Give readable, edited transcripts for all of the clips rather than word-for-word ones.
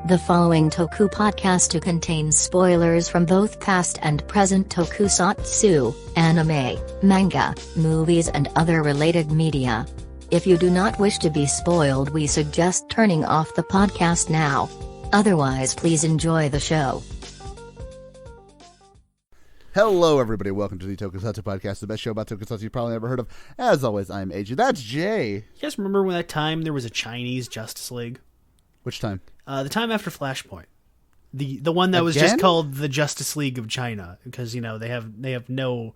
The following Toku Podcastu contains spoilers from both past and present Tokusatsu, anime, manga, movies and other related media. If you do not wish to be spoiled, we suggest turning off the podcast now. Otherwise, please enjoy the show. Hello everybody, welcome to the Tokusatsu Podcast, the best show about Tokusatsu you've probably never heard of. As always, I'm AJ. That's Jay. You guys remember when that time there was a Chinese Justice League? Which time? The time after Flashpoint. The one that was Again? just called the Justice League of China, because they have no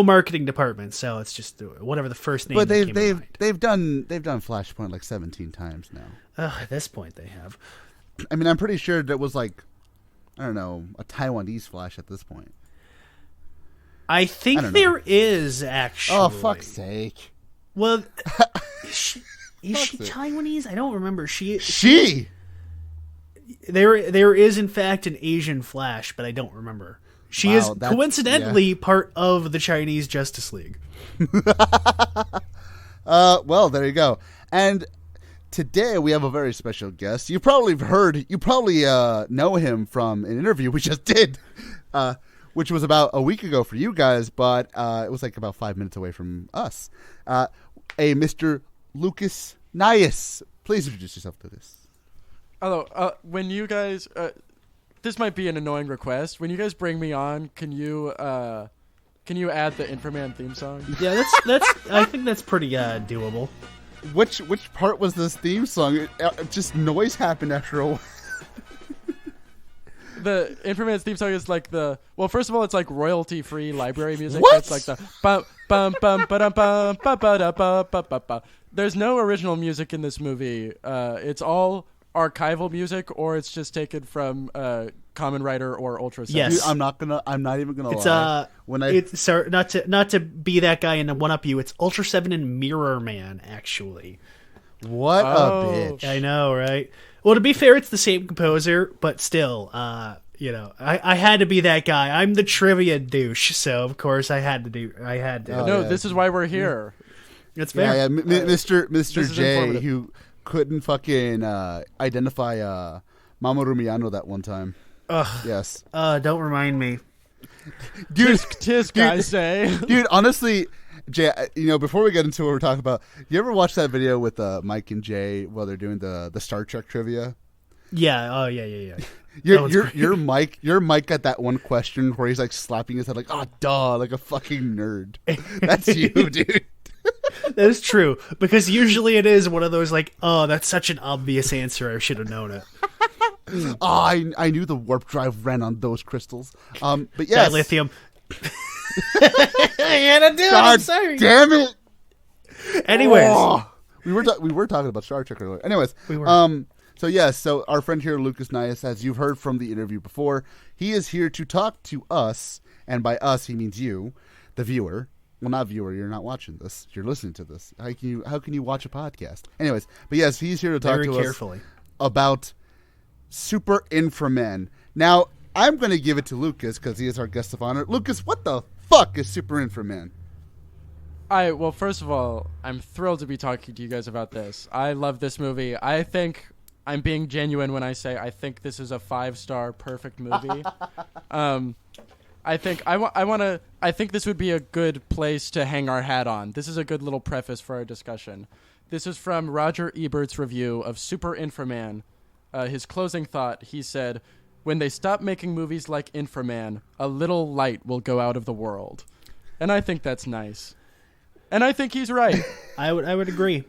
marketing department, so it's just whatever the first name. But they've done Flashpoint like 17 times now. At this point, they have. I mean, I'm pretty sure that was like, I don't know, a Taiwanese Flash at this point. I think there is actually. Oh, fuck's sake! Well, is she Taiwanese? I don't remember. She. There is in fact an Asian Flash, but I don't remember. She is coincidentally part of the Chinese Justice League. Well, there you go. And today we have a very special guest. You probably know him from an interview we just did, which was about a week ago for you guys, but it was like about 5 minutes away from us. A Mr. Lucas Nias. Please introduce yourself to this. Hello. When you guys, this might be an annoying request. When you guys bring me on, can you add the Inframan theme song? Yeah, that's. I think that's pretty doable. Which part was this theme song? Just noise happened after a while. The Inframan's theme song is like first of all, it's like royalty-free library music. What? It's like the bum bum bum ba dum bum ba ba da ba ba ba ba. There's no original music in this movie. It's all archival music, or it's just taken from Kamen Rider or Ultra 7. Yes. Dude, I'm not even gonna lie. Not to be that guy and one up you. It's Ultra 7 and Mirror Man, actually. What a bitch! I know, right? Well, to be fair, it's the same composer, but still, I had to be that guy. I'm the trivia douche, so of course I had to. This is why we're here. It's fair. Yeah, Mr. J, who couldn't fucking identify Mamoru Miyano that one time. Ugh. Yes. Don't remind me. Dude, tisk, I say. Dude, honestly, Jay, before we get into what we're talking about, you ever watch that video with Mike and Jay while they're doing the Star Trek trivia? Yeah. Oh, yeah. Your Mike got that one question where he's like slapping his head like, oh, duh, like a fucking nerd. That's you, dude. That is true, because usually it is one of those like, oh, that's such an obvious answer. I should have known it. Oh, I knew the warp drive ran on those crystals. But yes. Dilithium. I had to do it. I'm sorry. Damn it. Anyways, we were talking about Star Trek earlier. Anyways, we were. So our friend here, Lucas Nias, as you've heard from the interview before, he is here to talk to us, and by us he means you, the viewer. Well, not viewer. You're not watching this. You're listening to this. How can you watch a podcast? Anyways, but yes, he's here to talk to us about Super Inframan. Now, I'm going to give it to Lucas because he is our guest of honor. Lucas, what the fuck is Super Inframan? Well, first of all, I'm thrilled to be talking to you guys about this. I love this movie. I think I'm being genuine when I say I think this is a 5-star perfect movie. I think this would be a good place to hang our hat on. This is a good little preface for our discussion. This is from Roger Ebert's review of Super Inframan. His closing thought, he said, "When they stop making movies like Inframan, a little light will go out of the world." And I think that's nice. And I think he's right. I would agree.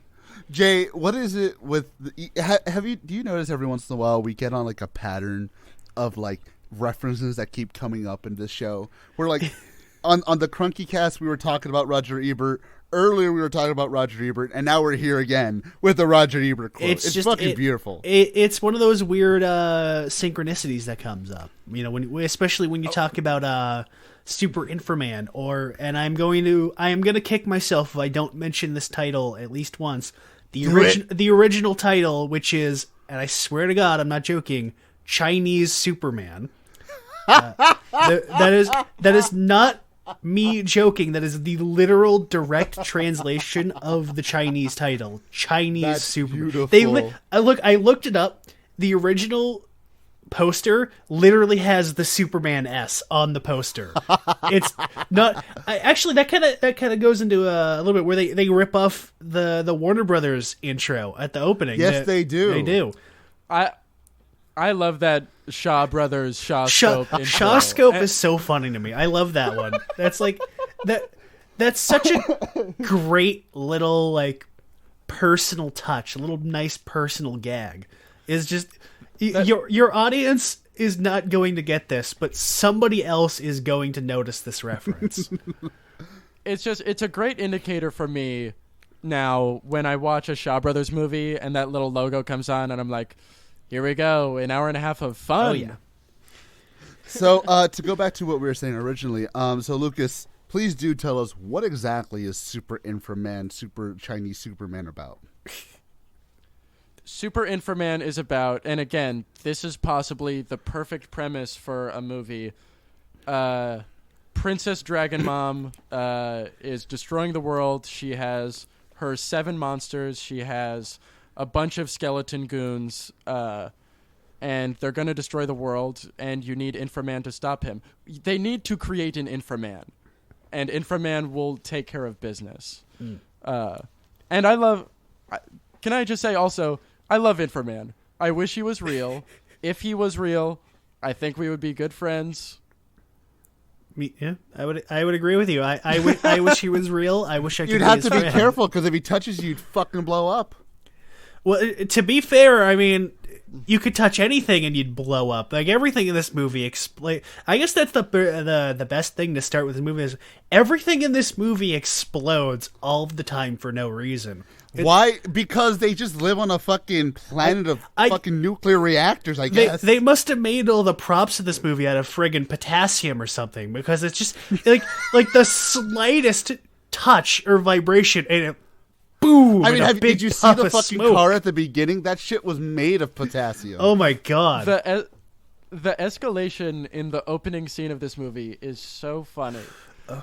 Jay, what is it with do you notice every once in a while we get on like a pattern of like references that keep coming up in this show? We're like on the Crunky Cast we were talking about Roger Ebert. Earlier we were talking about Roger Ebert, and now we're here again with the Roger Ebert quote. It's just fucking beautiful. It's one of those weird synchronicities that comes up. Especially when you talk about Super Inframan, and I am gonna kick myself if I don't mention this title at least once. The original title, which is, and I swear to God, I'm not joking, Chinese Superman. That is not me joking. That is the literal direct translation of the Chinese title, Chinese Superman. Beautiful. I looked it up. the original poster literally has the Superman S on the poster. It's not actually that kind of goes into a little bit where they rip off the Warner Brothers intro at the opening. Yes, they do. They do. I love that Shaw Brothers Shawscope intro. Shawscope is so funny to me. I love that one. That's like that. That's such a great little like personal touch, a little nice personal gag. Is just your audience is not going to get this, but somebody else is going to notice this reference. It's a great indicator for me now when I watch a Shaw Brothers movie and that little logo comes on and I'm like, here we go, an hour and a half of fun. Oh yeah. So to go back to what we were saying originally, so Lucas, please do tell us what exactly is Super Inframan, Super Chinese Superman about? Super Inframan is about, and again, this is possibly the perfect premise for a movie. Princess Dragon Mom is destroying the world. She has her 7 monsters. She has a bunch of skeleton goons, and they're going to destroy the world, and you need Inframan to stop him. They need to create an Inframan, and Inframan will take care of business. And I love... Can I just say also... I love Inframan. I wish he was real. If he was real, I think we would be good friends. Yeah, I would agree with you. I wish he was real. I wish I could. You'd have to be careful because if he touches you, you'd fucking blow up. Well, to be fair, I mean, you could touch anything and you'd blow up. Like everything in this movie I guess that's the best thing to start with the movie is everything in this movie explodes all the time for no reason. Why? Because they just live on a fucking planet of fucking nuclear reactors, I guess. They must have made all the props of this movie out of friggin' potassium or something, because it's just like the slightest touch or vibration and it boom. I mean, did you see the fucking smoke. car at the beginning? That shit was made of potassium. Oh my god. The escalation in the opening scene of this movie is so funny.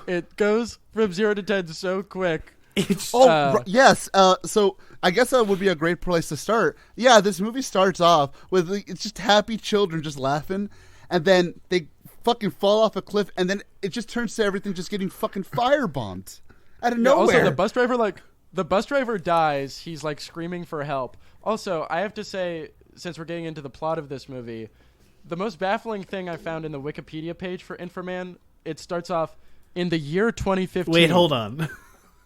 It goes from 0 to 10 so quick. Yes. So I guess that would be a great place to start. Yeah, this movie starts off with it's just happy children just laughing, and then they fucking fall off a cliff, and then it just turns to everything just getting fucking firebombed out of nowhere. Also, the bus driver dies. He's like screaming for help. Also, I have to say, since we're getting into the plot of this movie, the most baffling thing I found in the Wikipedia page for Inframan, it starts off in the year 2015. Wait, hold on.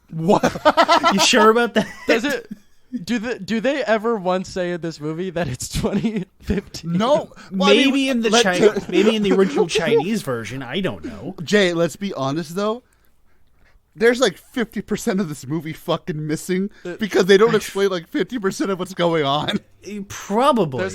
What? You sure about that? Does it? Do they ever once say in this movie that it's 2015? No. Well, maybe in the original Chinese version. I don't know. Jay, let's be honest though. There's like 50% of this movie fucking missing because they don't explain like 50% of what's going on. Probably.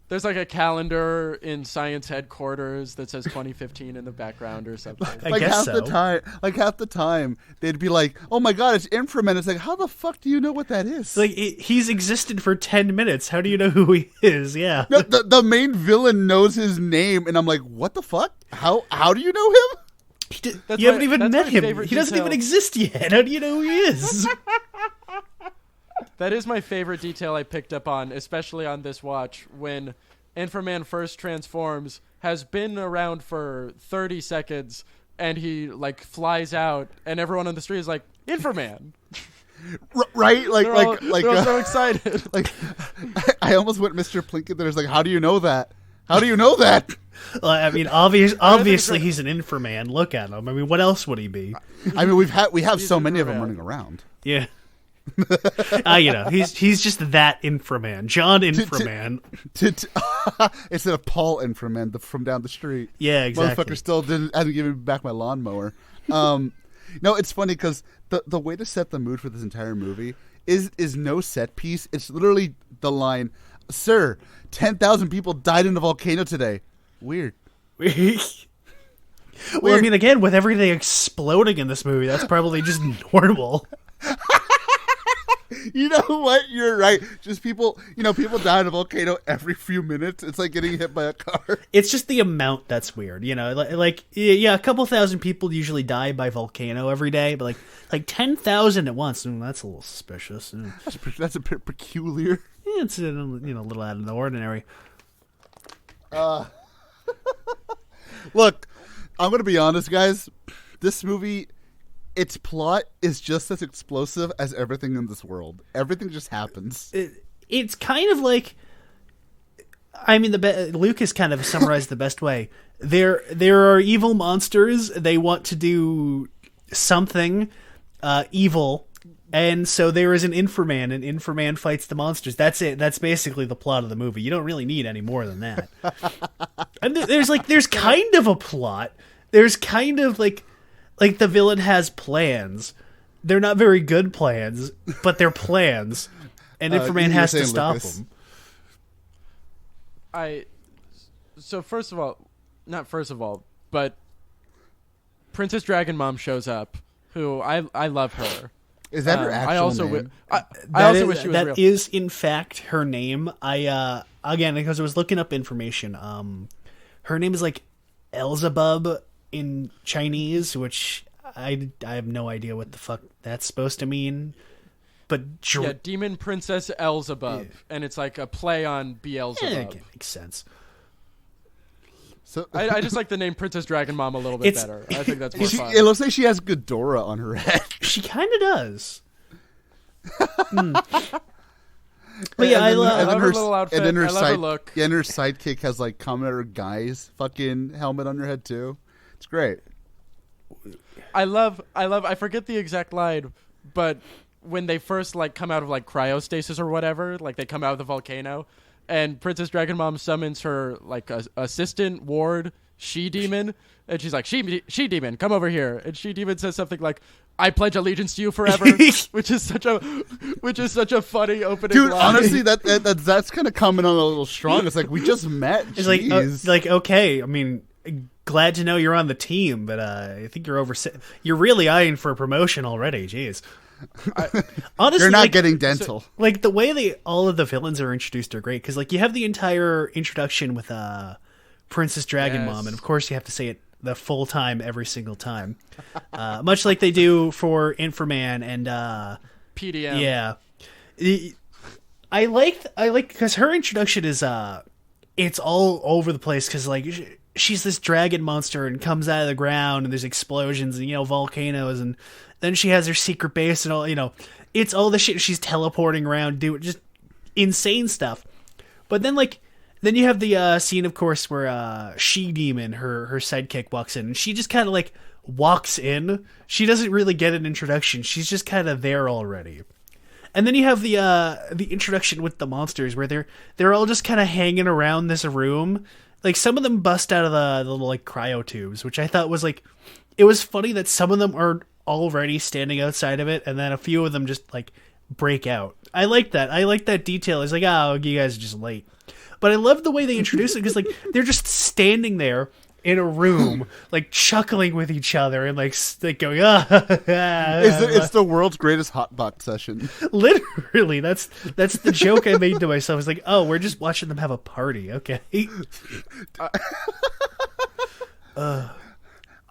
There's like a calendar in science headquarters that says 2015 in the background or something. I guess so. Half the time, they'd be like, "Oh my god, it's Inframan." It's like, how the fuck do you know what that is? Like he's existed for 10 minutes. How do you know who he is? Yeah. No, the main villain knows his name, and I'm like, what the fuck? How do you know him? You haven't even met him. He doesn't even exist yet. How do you know who he is? That is my favorite detail I picked up on, especially on this watch, when Inframan first transforms, has been around for 30 seconds, and he, like, flies out, and everyone on the street is like, Inframan! Right? They're all so excited. Like, I almost went Mr. Plinkett there. It's like, how do you know that? How do you know that? Well, I mean, obviously he's an Inframan. Look at him. I mean, what else would he be? I mean, we have so many of them running around. Yeah. He's just that Inframan, John Inframan. Instead of Paul Inframan from down the street. Yeah, exactly. Motherfucker still hasn't given me back my lawnmower. No, it's funny because the way to set the mood for this entire movie is no set piece. It's literally the line, "Sir, 10,000 people died in a volcano today." Weird. Well, I mean, again, with everything exploding in this movie, that's probably just normal. You know what? You're right. Just people, people die in a volcano every few minutes. It's like getting hit by a car. It's just the amount that's weird, like a couple thousand people usually die by volcano every day, but like 10,000 at once, that's a little suspicious. That's a bit peculiar. Yeah, it's a little out of the ordinary. Look, I'm gonna be honest, guys. This movie, its plot is just as explosive as everything in this world. Everything just happens. It's kind of like, I mean, Lucas kind of summarized the best way. There are evil monsters. They want to do something evil, and so there is an Inframan, and Inframan fights the monsters. That's it. That's basically the plot of the movie. You don't really need any more than that. And there's kind of a plot. There's kind of like the villain has plans. They're not very good plans, but they're plans, and Inframan has to stop them. Not first of all, but Princess Dragon Mom shows up, who I love her. Is that her actual name? I also wish she was real. That is, in fact, her name. Again, because I was looking up information, her name is like Elzebub in Chinese, which I have no idea what the fuck that's supposed to mean. But Demon Princess Elzebub, and it's like a play on Beelzebub. It makes sense. So I just like the name Princess Dragon Mom a little bit better. I think that's more fun. It looks like she has Ghidorah on her head. She kind of does. But yeah, I love her little outfit. And then her I love her look. Yeah, and her sidekick has like Kamen Guy's fucking helmet on her head too. It's great. I forget the exact line, but when they first like come out of like cryostasis or whatever, like they come out of the volcano, and Princess Dragon Mom summons her like assistant ward She-Demon, and she's like, She-Demon, come over here. And She-Demon says something like, I pledge allegiance to you forever, which is such a funny opening Dude, line. honestly, that's kind of coming on a little strong. It's like, we just met. It's like okay, I mean, glad to know you're on the team, but I think you're really eyeing for a promotion already. Jeez. Honestly, you're not getting dental. Like the way all of the villains are introduced are great, because like you have the entire introduction with Princess Dragon Mom, and of course you have to say it the full time every single time, much like they do for Inframan and PDM. Yeah, I like because her introduction is it's all over the place, because like she's this dragon monster and comes out of the ground and there's explosions and volcanoes, and then she has her secret base and all, it's all the shit. She's teleporting around, doing just insane stuff. But then then you have the scene, of course, where She-Demon, her sidekick, walks in, and she just kind of like walks in. She doesn't really get an introduction. She's just kind of there already. And then you have the introduction with the monsters, where they're all just kind of hanging around this room. Like some of them bust out of the little like cryo tubes, which I thought was like, it was funny that some of them are already standing outside of it, and then a few of them just like break out. I like that. I like that detail. It's like, oh, you guys are just late. But I love the way they introduce it, because like they're just standing there in a room, like chuckling with each other and like going, It's the world's greatest hotbox session. Literally, that's the joke I made to myself. It's like, oh, we're just watching them have a party. Okay.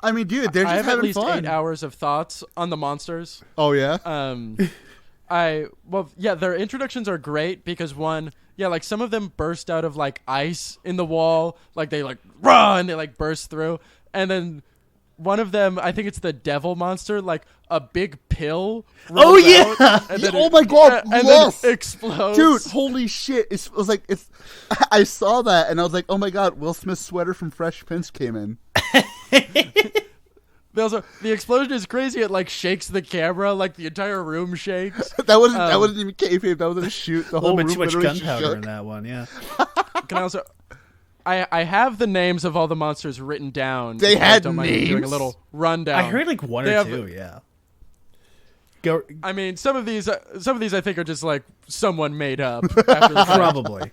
I mean, dude, they're just I have having at least fun. 8 hours of thoughts on the monsters. Oh yeah. Their introductions are great because like some of them burst out of like ice in the wall, like they like run, they like burst through, and then one of them, I think it's the devil monster, like a big pill. Oh yeah! Out, and then oh my god! And yes, then it explodes, dude! Holy shit! It was like I saw that and I was like, oh my god! Will Smith's sweater from Fresh Prince came in. The explosion is crazy. It like shakes the camera, like the entire room shakes. that wasn't even kayfabe. That was a shoot. The whole room too much literally gunpowder shook. in that one. Yeah. Can I also? I have the names of all the monsters written down. They had don't names. Mind doing a little rundown. I heard like one or two. Yeah. Go. I mean, some of these I think are just like someone made up. After the fact. Probably.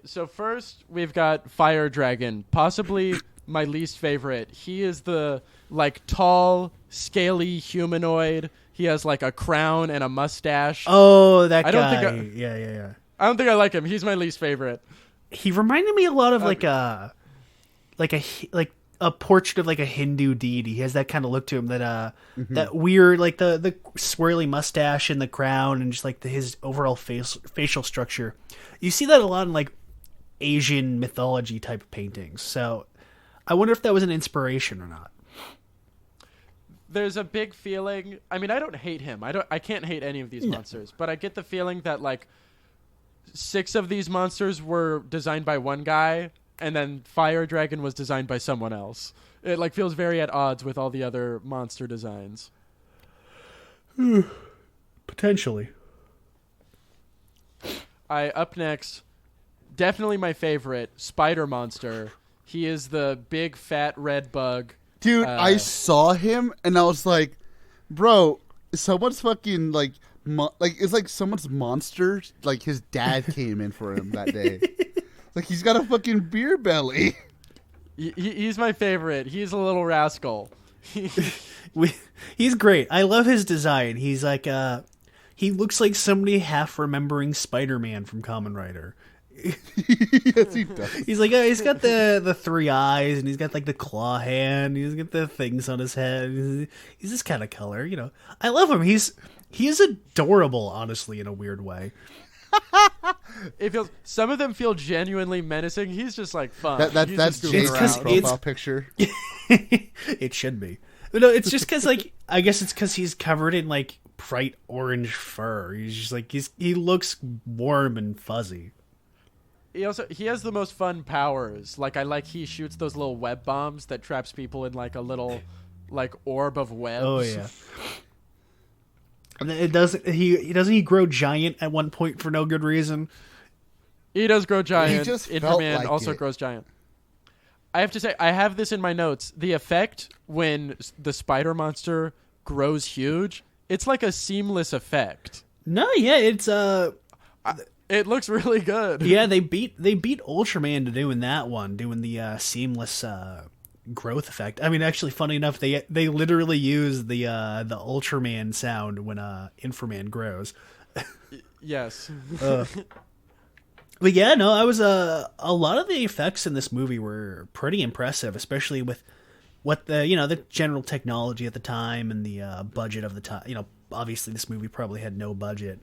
So first we've got Fire Dragon, possibly my least favorite. He is the like tall, scaly humanoid. He has like a crown and a mustache. Oh, that I guy. don't think Yeah. I don't think I like him. He's my least favorite. He reminded me a lot of like a portrait of like a Hindu deity. He has that kind of look to him, that that weird, like the swirly mustache and the crown, and just like his overall facial structure. You see that a lot in like Asian mythology type of paintings. So I wonder if that was an inspiration or not. There's a big feeling. I mean, I don't hate him. I can't hate any of these monsters, but I get the feeling that like 6 of these monsters were designed by one guy, and then Fire Dragon was designed by someone else. It like feels very at odds with all the other monster designs. Potentially. Up next, definitely my favorite, Spider Monster. He is the big fat red bug. Dude, I saw him and I was like, bro, someone's fucking like it's like someone's monster. Like his dad came in for him that day. Like he's got a fucking beer belly. He's my favorite. He's a little rascal. He's great. I love his design. He's like he looks like somebody half remembering Spider-Man from Kamen Rider. Yes, he does. He's like, he's got the 3 eyes, and he's got like the claw hand. He's got the things on his head. He's this kind of color, you know. I love him. He is adorable, honestly, in a weird way. Some of them feel genuinely menacing. He's just like fun. That's Google's profile picture. It should be. But no, it's just because like I guess it's because he's covered in like bright orange fur. He's just like he looks warm and fuzzy. He has the most fun powers. Like he shoots those little web bombs that traps people in like a little like orb of webs. Oh yeah. And it doesn't he grow giant at one point for no good reason? He does grow giant. He just Inframan like also grows giant. I have to say, I have this in my notes. The effect when the spider monster grows huge, it's like a seamless effect. No, yeah, it's it looks really good. Yeah, they beat Ultraman to doing the seamless growth effect. I mean, actually, funny enough, they literally use the Ultraman sound when Inframan grows. Yes. But yeah, no, I was a lot of the effects in this movie were pretty impressive, especially with what the general technology at the time and the budget of the time. You know, obviously this movie probably had no budget.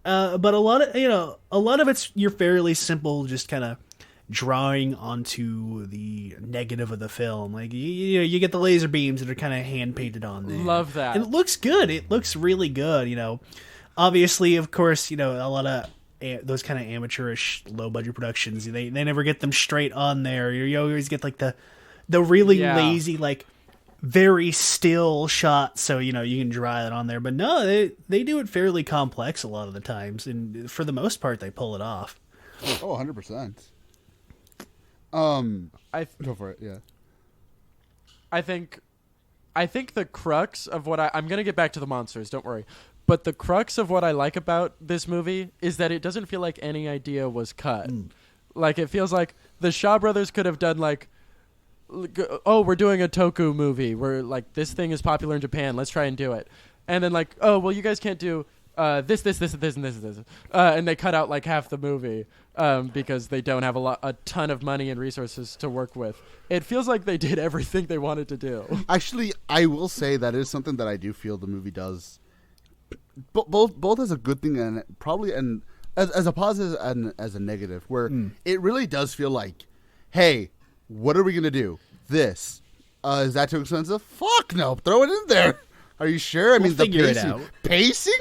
But a lot of it's you're fairly simple, just kind of drawing onto the negative of the film. Like you get the laser beams that are kind of hand painted on there. Love that. And it looks good. It looks really good. You know, obviously, of course, you know, a lot of those kind of amateurish low budget productions, they never get them straight on there. You always get like the really lazy, like very still shot, so you know you can draw it on there. But no, they do it fairly complex a lot of the times, and for the most part they pull it off. Oh, 100%. Go for it. Yeah. I think the crux of what I'm going to get back to the monsters, don't worry. But the crux of what I like about this movie is that it doesn't feel like any idea was cut. Like, it feels like the Shaw Brothers could have done, like, oh, we're doing a Toku movie. We're, like, this thing is popular in Japan. Let's try and do it. And then, like, oh, well, you guys can't do this, and this. And they cut out, like, half the movie because they don't have a ton of money and resources to work with. It feels like they did everything they wanted to do. Actually, I will say that is something that I do feel the movie does. Both as a good thing and probably as a positive and as a negative, where it really does feel like, hey, what are we gonna do? This is that too expensive? Fuck no, throw it in there. Are you sure? We'll figure it out. Pacing,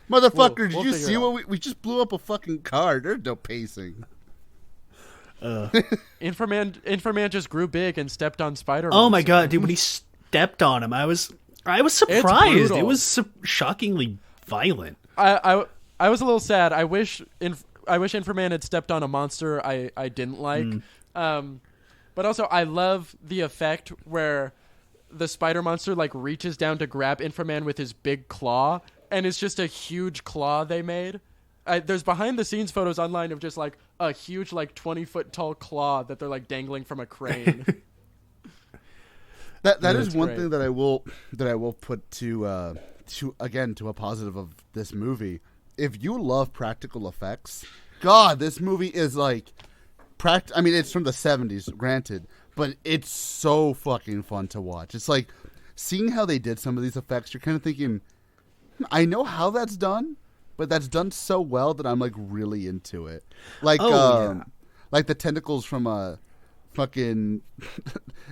motherfucker. Did you see what we just blew up a fucking car? There's no pacing. Inframan just grew big and stepped on Spider-Man. Oh my god, dude! When he stepped on him, I was surprised. It was shockingly violent. I was a little sad. I wish Inframan had stepped on a monster I didn't like. But also I love the effect where the spider monster like reaches down to grab Inframan with his big claw, and it's just a huge claw they made. There's behind the scenes photos online of just like a huge like 20-foot tall claw that they're like dangling from a crane. That is one great. thing that I will put to a positive of this movie. If you love practical effects, God, this movie is like I mean, it's from the 70s, granted, but it's so fucking fun to watch. It's like seeing how they did some of these effects. You're kind of thinking, I know how that's done, but that's done so well that I'm like really into it. Like, like the tentacles from a fucking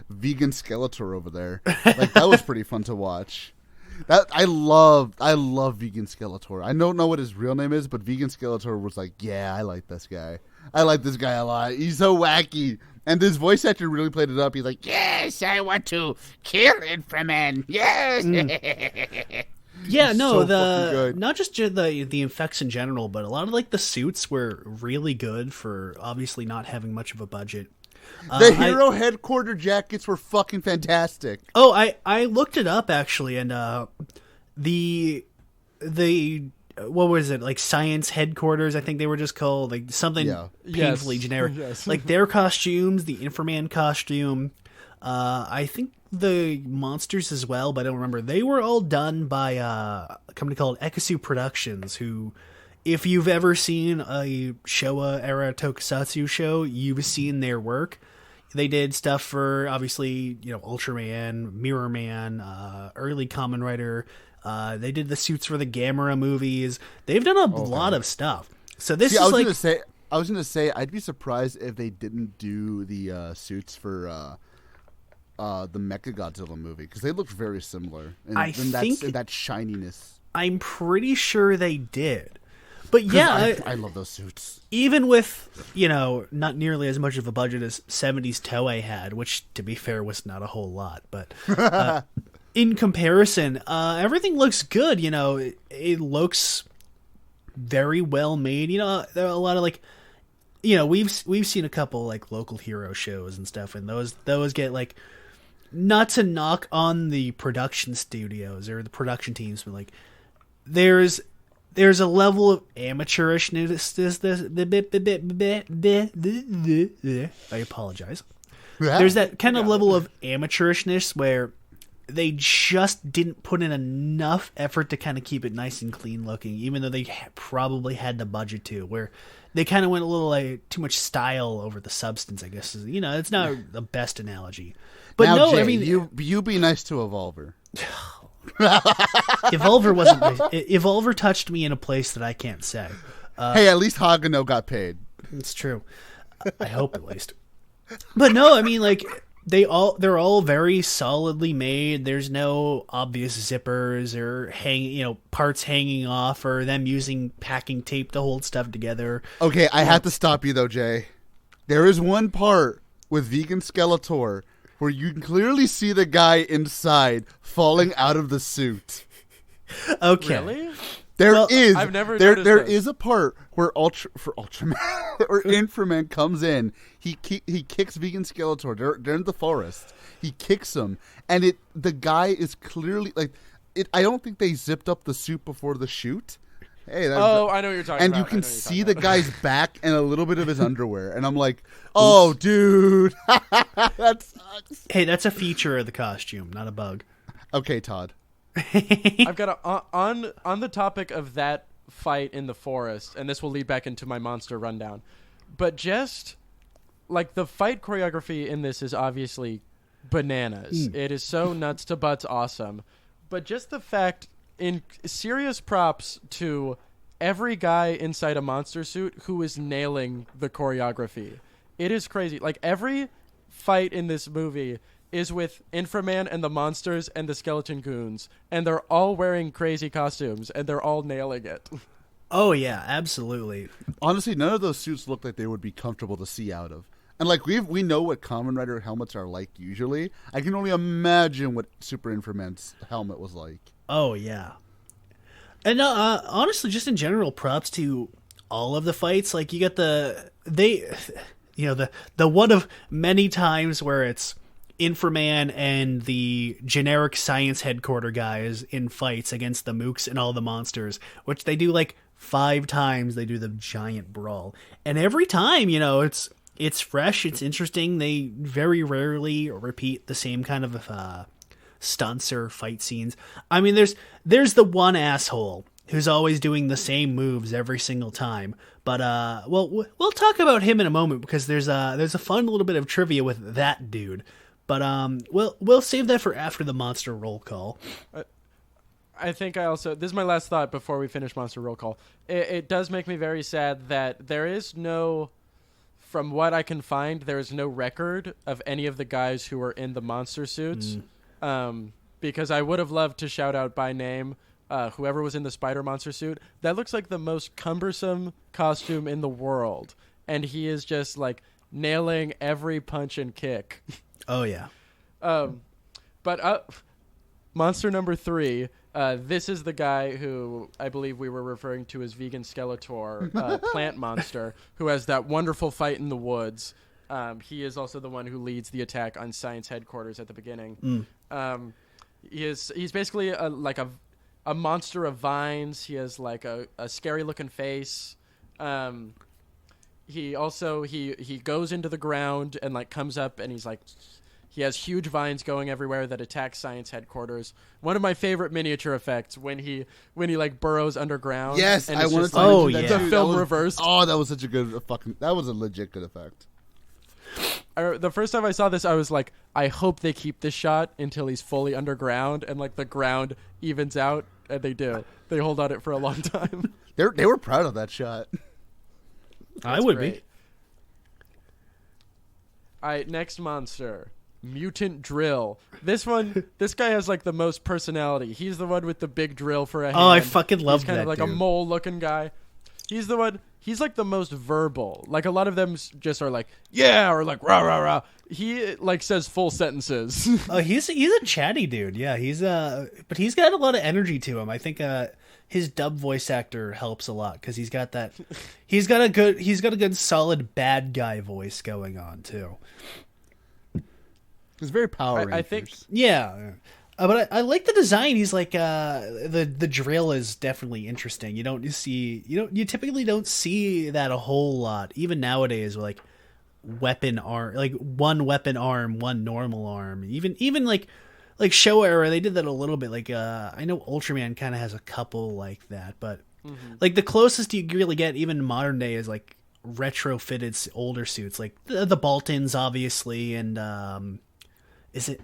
vegan Skeletor over there. Like that was pretty fun to watch. That I love vegan Skeletor. I don't know what his real name is, but vegan Skeletor was like, yeah, I like this guy. I like this guy a lot. He's so wacky. And this voice actor really played it up. He's like, yes, I want to kill Inframen. Yes. Yeah, no, so not just the effects in general, but a lot of like the suits were really good for obviously not having much of a budget. The hero headquarter jackets were fucking fantastic. Oh, I looked it up actually, and the what was it, like science headquarters? I think they were just called like something painfully generic. Yes. Like their costumes, the Inframan costume. I think the monsters as well, but I don't remember. They were all done by a company called Ekasu Productions, who, if you've ever seen a Showa era Tokusatsu show, you've seen their work. They did stuff for, obviously, Ultraman, Mirror Man, early Kamen Rider. They did the suits for the Gamera movies. They've done a lot of stuff. So this is I was gonna say, I'd be surprised if they didn't do the suits for the Mechagodzilla movie, because they looked very similar. And that shininess. I'm pretty sure they did. But yeah, I love those suits. Even with, not nearly as much of a budget as 70s Toei had, which, to be fair, was not a whole lot. But in comparison, everything looks good. It looks very well made. There are a lot of, like, we've seen a couple, like, local hero shows and stuff, and those get, like, not to knock on the production studios or the production teams, but, like, there's a level of amateurishness. I apologize. There's that kind of level of amateurishness where they just didn't put in enough effort to kind of keep it nice and clean looking, even though they probably had the budget to. Where they kind of went a little like too much style over the substance, I guess. It's not the best analogy. But now, no, Jay, I mean, you be nice to Evolver. Evolver wasn't. Evolver touched me in a place that I can't say. Hey, at least Hagano got paid. It's true. I hope at least. But no, I mean, like they're all very solidly made. There's no obvious zippers or parts hanging off or them using packing tape to hold stuff together. Okay, I have to stop you though, Jay. There is one part with Vegan Skeletor where you can clearly see the guy inside falling out of the suit. Okay. Really? I've never there noticed is a part where Ultraman or Inframan comes in. He kicks Vegan Skeletor. They're in the forest. He kicks him, and the guy is clearly like it. I don't think they zipped up the suit before the shoot. Hey, I know what you're talking about. And you can see the guy's back and a little bit of his underwear, and I'm like, oh, dude, that sucks. Hey, that's a feature of the costume, not a bug. Okay, Todd. I've got on the topic of that fight in the forest, and this will lead back into my monster rundown. But just like the fight choreography in this is obviously bananas. It is so nuts to butts awesome. But just the fact, in serious props to every guy inside a monster suit who is nailing the choreography. It is crazy. Like every fight in this movie is with Inframan and the monsters and the skeleton goons, and they're all wearing crazy costumes, and they're all nailing it. Oh, yeah, absolutely. Honestly, none of those suits look like they would be comfortable to see out of. And like we know what Kamen Rider helmets are like usually. I can only imagine what Super Inframan's helmet was like. Oh, yeah. And honestly, just in general, props to all of the fights. Like, you get the one of many times where it's Inframan and the generic science headquarter guys in fights against the mooks and all the monsters, which they do like 5 times. They do the giant brawl, and every time, it's It's fresh. It's interesting. They very rarely repeat the same kind of stunts or fight scenes. I mean, there's the one asshole who's always doing the same moves every single time. But we'll talk about him in a moment because there's a fun little bit of trivia with that dude. But we'll save that for after the monster roll call. I think this is my last thought before we finish monster roll call. It does make me very sad that there is no, from what I can find, there is no record of any of the guys who were in the monster suits. Because I would have loved to shout out by name whoever was in the spider monster suit. That looks like the most cumbersome costume in the world. And he is just like nailing every punch and kick. Oh, yeah. But monster number 3, this is the guy who I believe we were referring to as Vegan Skeletor, plant monster, who has that wonderful fight in the woods. He is also the one who leads the attack on Science headquarters at the beginning. He's basically a monster of vines. He has like a scary looking face. He also he goes into the ground and like comes up and he's like, he has huge vines going everywhere that attack Science headquarters. One of my favorite miniature effects when he like burrows underground. Yes, and I wanted to Oh, mention yeah. that the too. film That was, reversed. Oh, that was such a good that was a legit good effect. The first time I saw this, I was like, I hope they keep this shot until he's fully underground and like the ground evens out, and they do. They hold on it for a long time. They were proud of that shot. I would Great. be. All right, next monster. Mutant Drill. This guy has like the most personality. He's the one with the big drill for a hand. Oh, I fucking love He's kind that of like dude. a mole looking guy. He's the one. He's like the most verbal. Like a lot of them just are like, yeah, or like rah rah rah. He like says full sentences. Oh, he's a chatty dude. Yeah, but he's got a lot of energy to him. I think his dub voice actor helps a lot because he's got a good solid bad guy voice going on too. It's very Power Rangers. I think. Yeah. But I like the design. He's like the drill is definitely interesting. You typically don't see that a whole lot, even nowadays. Like weapon arm, like one weapon arm, one normal arm. Even like Show era, they did that a little bit. Like I know Ultraman kind of has a couple like that, but like the closest you really get, even modern day, is like retrofitted older suits, like the Baltons, obviously, and is it?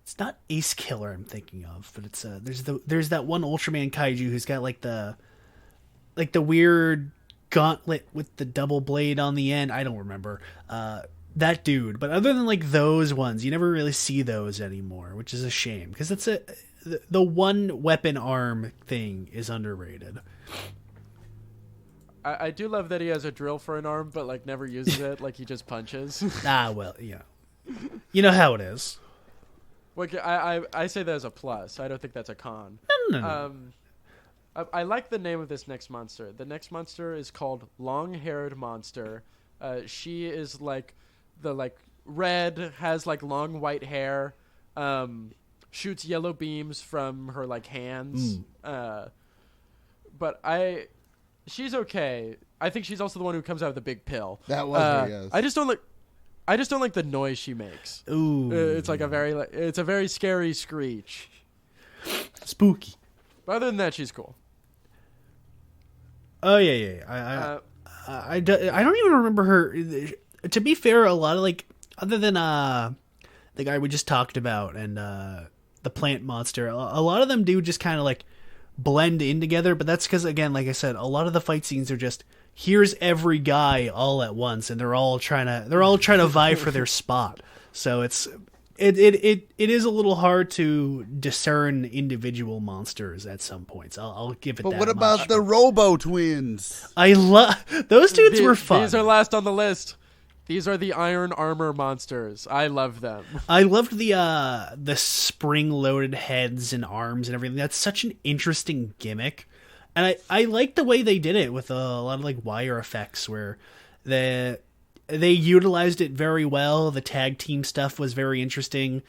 It's not Ace Killer I'm thinking of, but it's there's that one Ultraman kaiju who's got like the weird gauntlet with the double blade on the end. I don't remember that dude, but other than like those ones, you never really see those anymore, which is a shame because it's the one weapon arm thing is underrated. I do love that he has a drill for an arm, but like never uses it. Like he just punches. Well, yeah, you know how it is. Like I say that as a plus. I don't think that's a con. No. I like the name of this next monster. The next monster is called Long-Haired Monster. She is like red, has like long white hair, shoots yellow beams from her like hands. But she's okay. I think she's also the one who comes out with the big pill. That was her, yes. I just don't like the noise she makes. Ooh, It's like it's a very scary screech. spooky. But other than that, she's cool. Oh yeah. I don't even remember her. To be fair, a lot of like other than the guy we just talked about and the plant monster, a lot of them do just kind of like blend in together. But that's because, again, like I said, a lot of the fight scenes are just here's every guy all at once, and they're all trying to vie for their spot. So it is a little hard to discern individual monsters at some points. I'll give it. But that what about much. the Robo Twins? I love those dudes were fun. These are last on the list. These are the Iron Armor monsters. I love them. I loved the spring-loaded heads and arms and everything. That's such an interesting gimmick. And I like the way they did it with a lot of like wire effects where they utilized it very well. The tag team stuff was very interesting.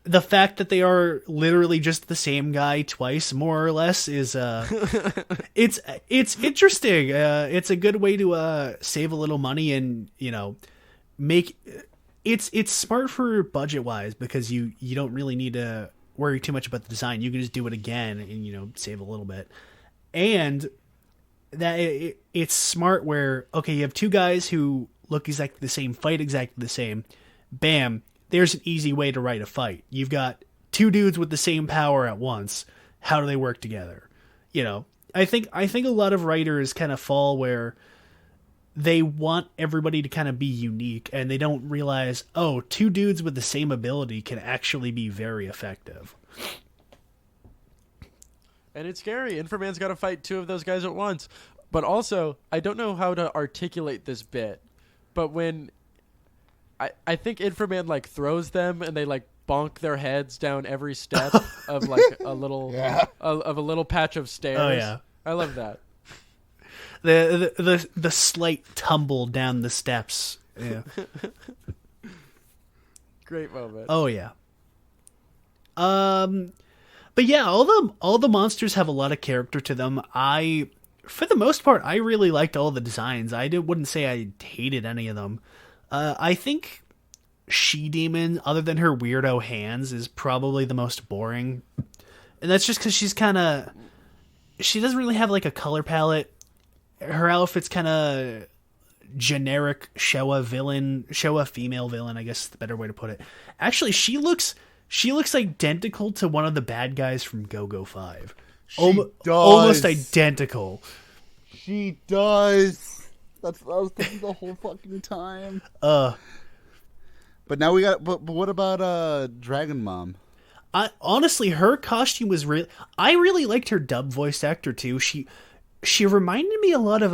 the fact that they are literally just the same guy twice, more or less, is it's interesting. It's a good way to save a little money and make it's smart for budget wise because you don't really need to worry too much about the design. You can just do it again and save a little bit, and that it's smart where you have two guys who look exactly the same, fight exactly the same, bam. There's an easy way to write a fight. You've got two dudes with the same power at once. How do they work together? I think a lot of writers kind of fall where they want everybody to kind of be unique and they don't realize, two dudes with the same ability can actually be very effective. And it's scary. Inframan's got to fight two of those guys at once. But also, I don't know how to articulate this bit, but when I think Inframan throws them and they bonk their heads down every step of a little of a little patch of stairs. Oh yeah, I love that. The slight tumble down the steps. Yeah. Great moment. Oh yeah. But yeah, all the monsters have a lot of character to them. For the most part, I really liked all the designs. Wouldn't say I hated any of them. I think She-Demon, other than her weirdo hands, is probably the most boring. And that's just because she doesn't really have a color palette. Her outfit's kind of generic Showa female villain, I guess is the better way to put it. Actually, she looks identical to one of the bad guys from Go-Go 5. She does. Almost identical. She does. That's what I was thinking the whole fucking time. But now we got. But what about Dragon Mom? Honestly, her costume was real. I really liked her dub voice actor too. She reminded me a lot of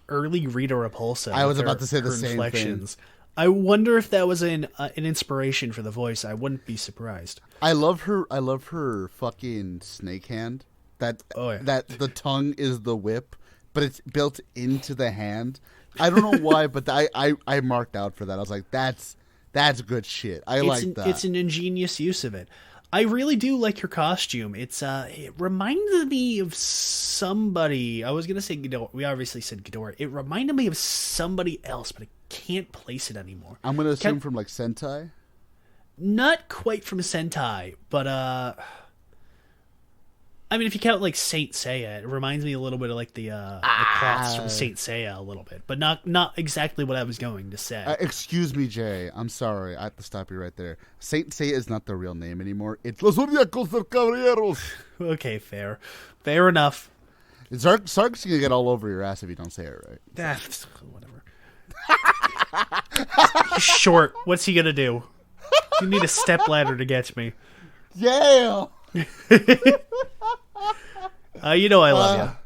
early Rita Repulsa. I was about to say the same thing. I wonder if that was an inspiration for the voice. I wouldn't be surprised. I love her fucking snake hand. That the tongue is the whip, but it's built into the hand. I don't know why, but I marked out for that. I was like, that's good shit. I like that. It's an ingenious use of it. I really do like her costume. It reminded me of somebody. I was gonna say Ghidorah. We obviously said Ghidorah. It reminded me of somebody else, but I can't place it anymore. I'm gonna assume from Sentai. Not quite from Sentai, but I mean, if you count Saint Seiya, it reminds me a little bit of the cloths from Saint Seiya a little bit, but not exactly what I was going to say. Excuse me, Jay. I'm sorry. I have to stop you right there. Saint Seiya is not the real name anymore. It's Los Zodiacos del Caballeros. Okay, fair enough. Sark's gonna get all over your ass if you don't say it right. Whatever. He's short. What's he gonna do? You need a stepladder to get me. Yeah. I love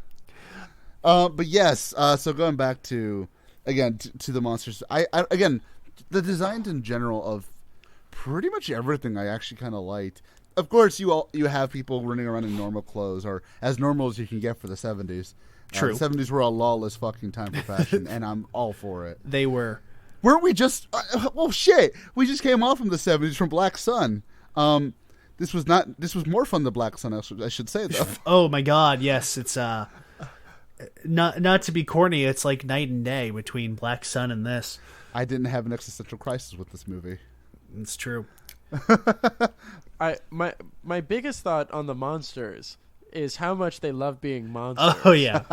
you. But yes. So going back to the monsters. I again, the designs in general of pretty much everything I actually kind of liked. Of course, you have people running around in normal clothes, or as normal as you can get for the 70s. True. The 70s were a lawless fucking time for fashion, and I'm all for it. They were. Weren't we just? Well, shit. We just came off from the 70s from Black Sun. This was more fun than Black Sun, I should say, though. Oh my god, yes, it's not to be corny, it's like night and day between Black Sun and this. I didn't have an existential crisis with this movie. It's true. My biggest thought on the monsters is how much they love being monsters. Oh yeah.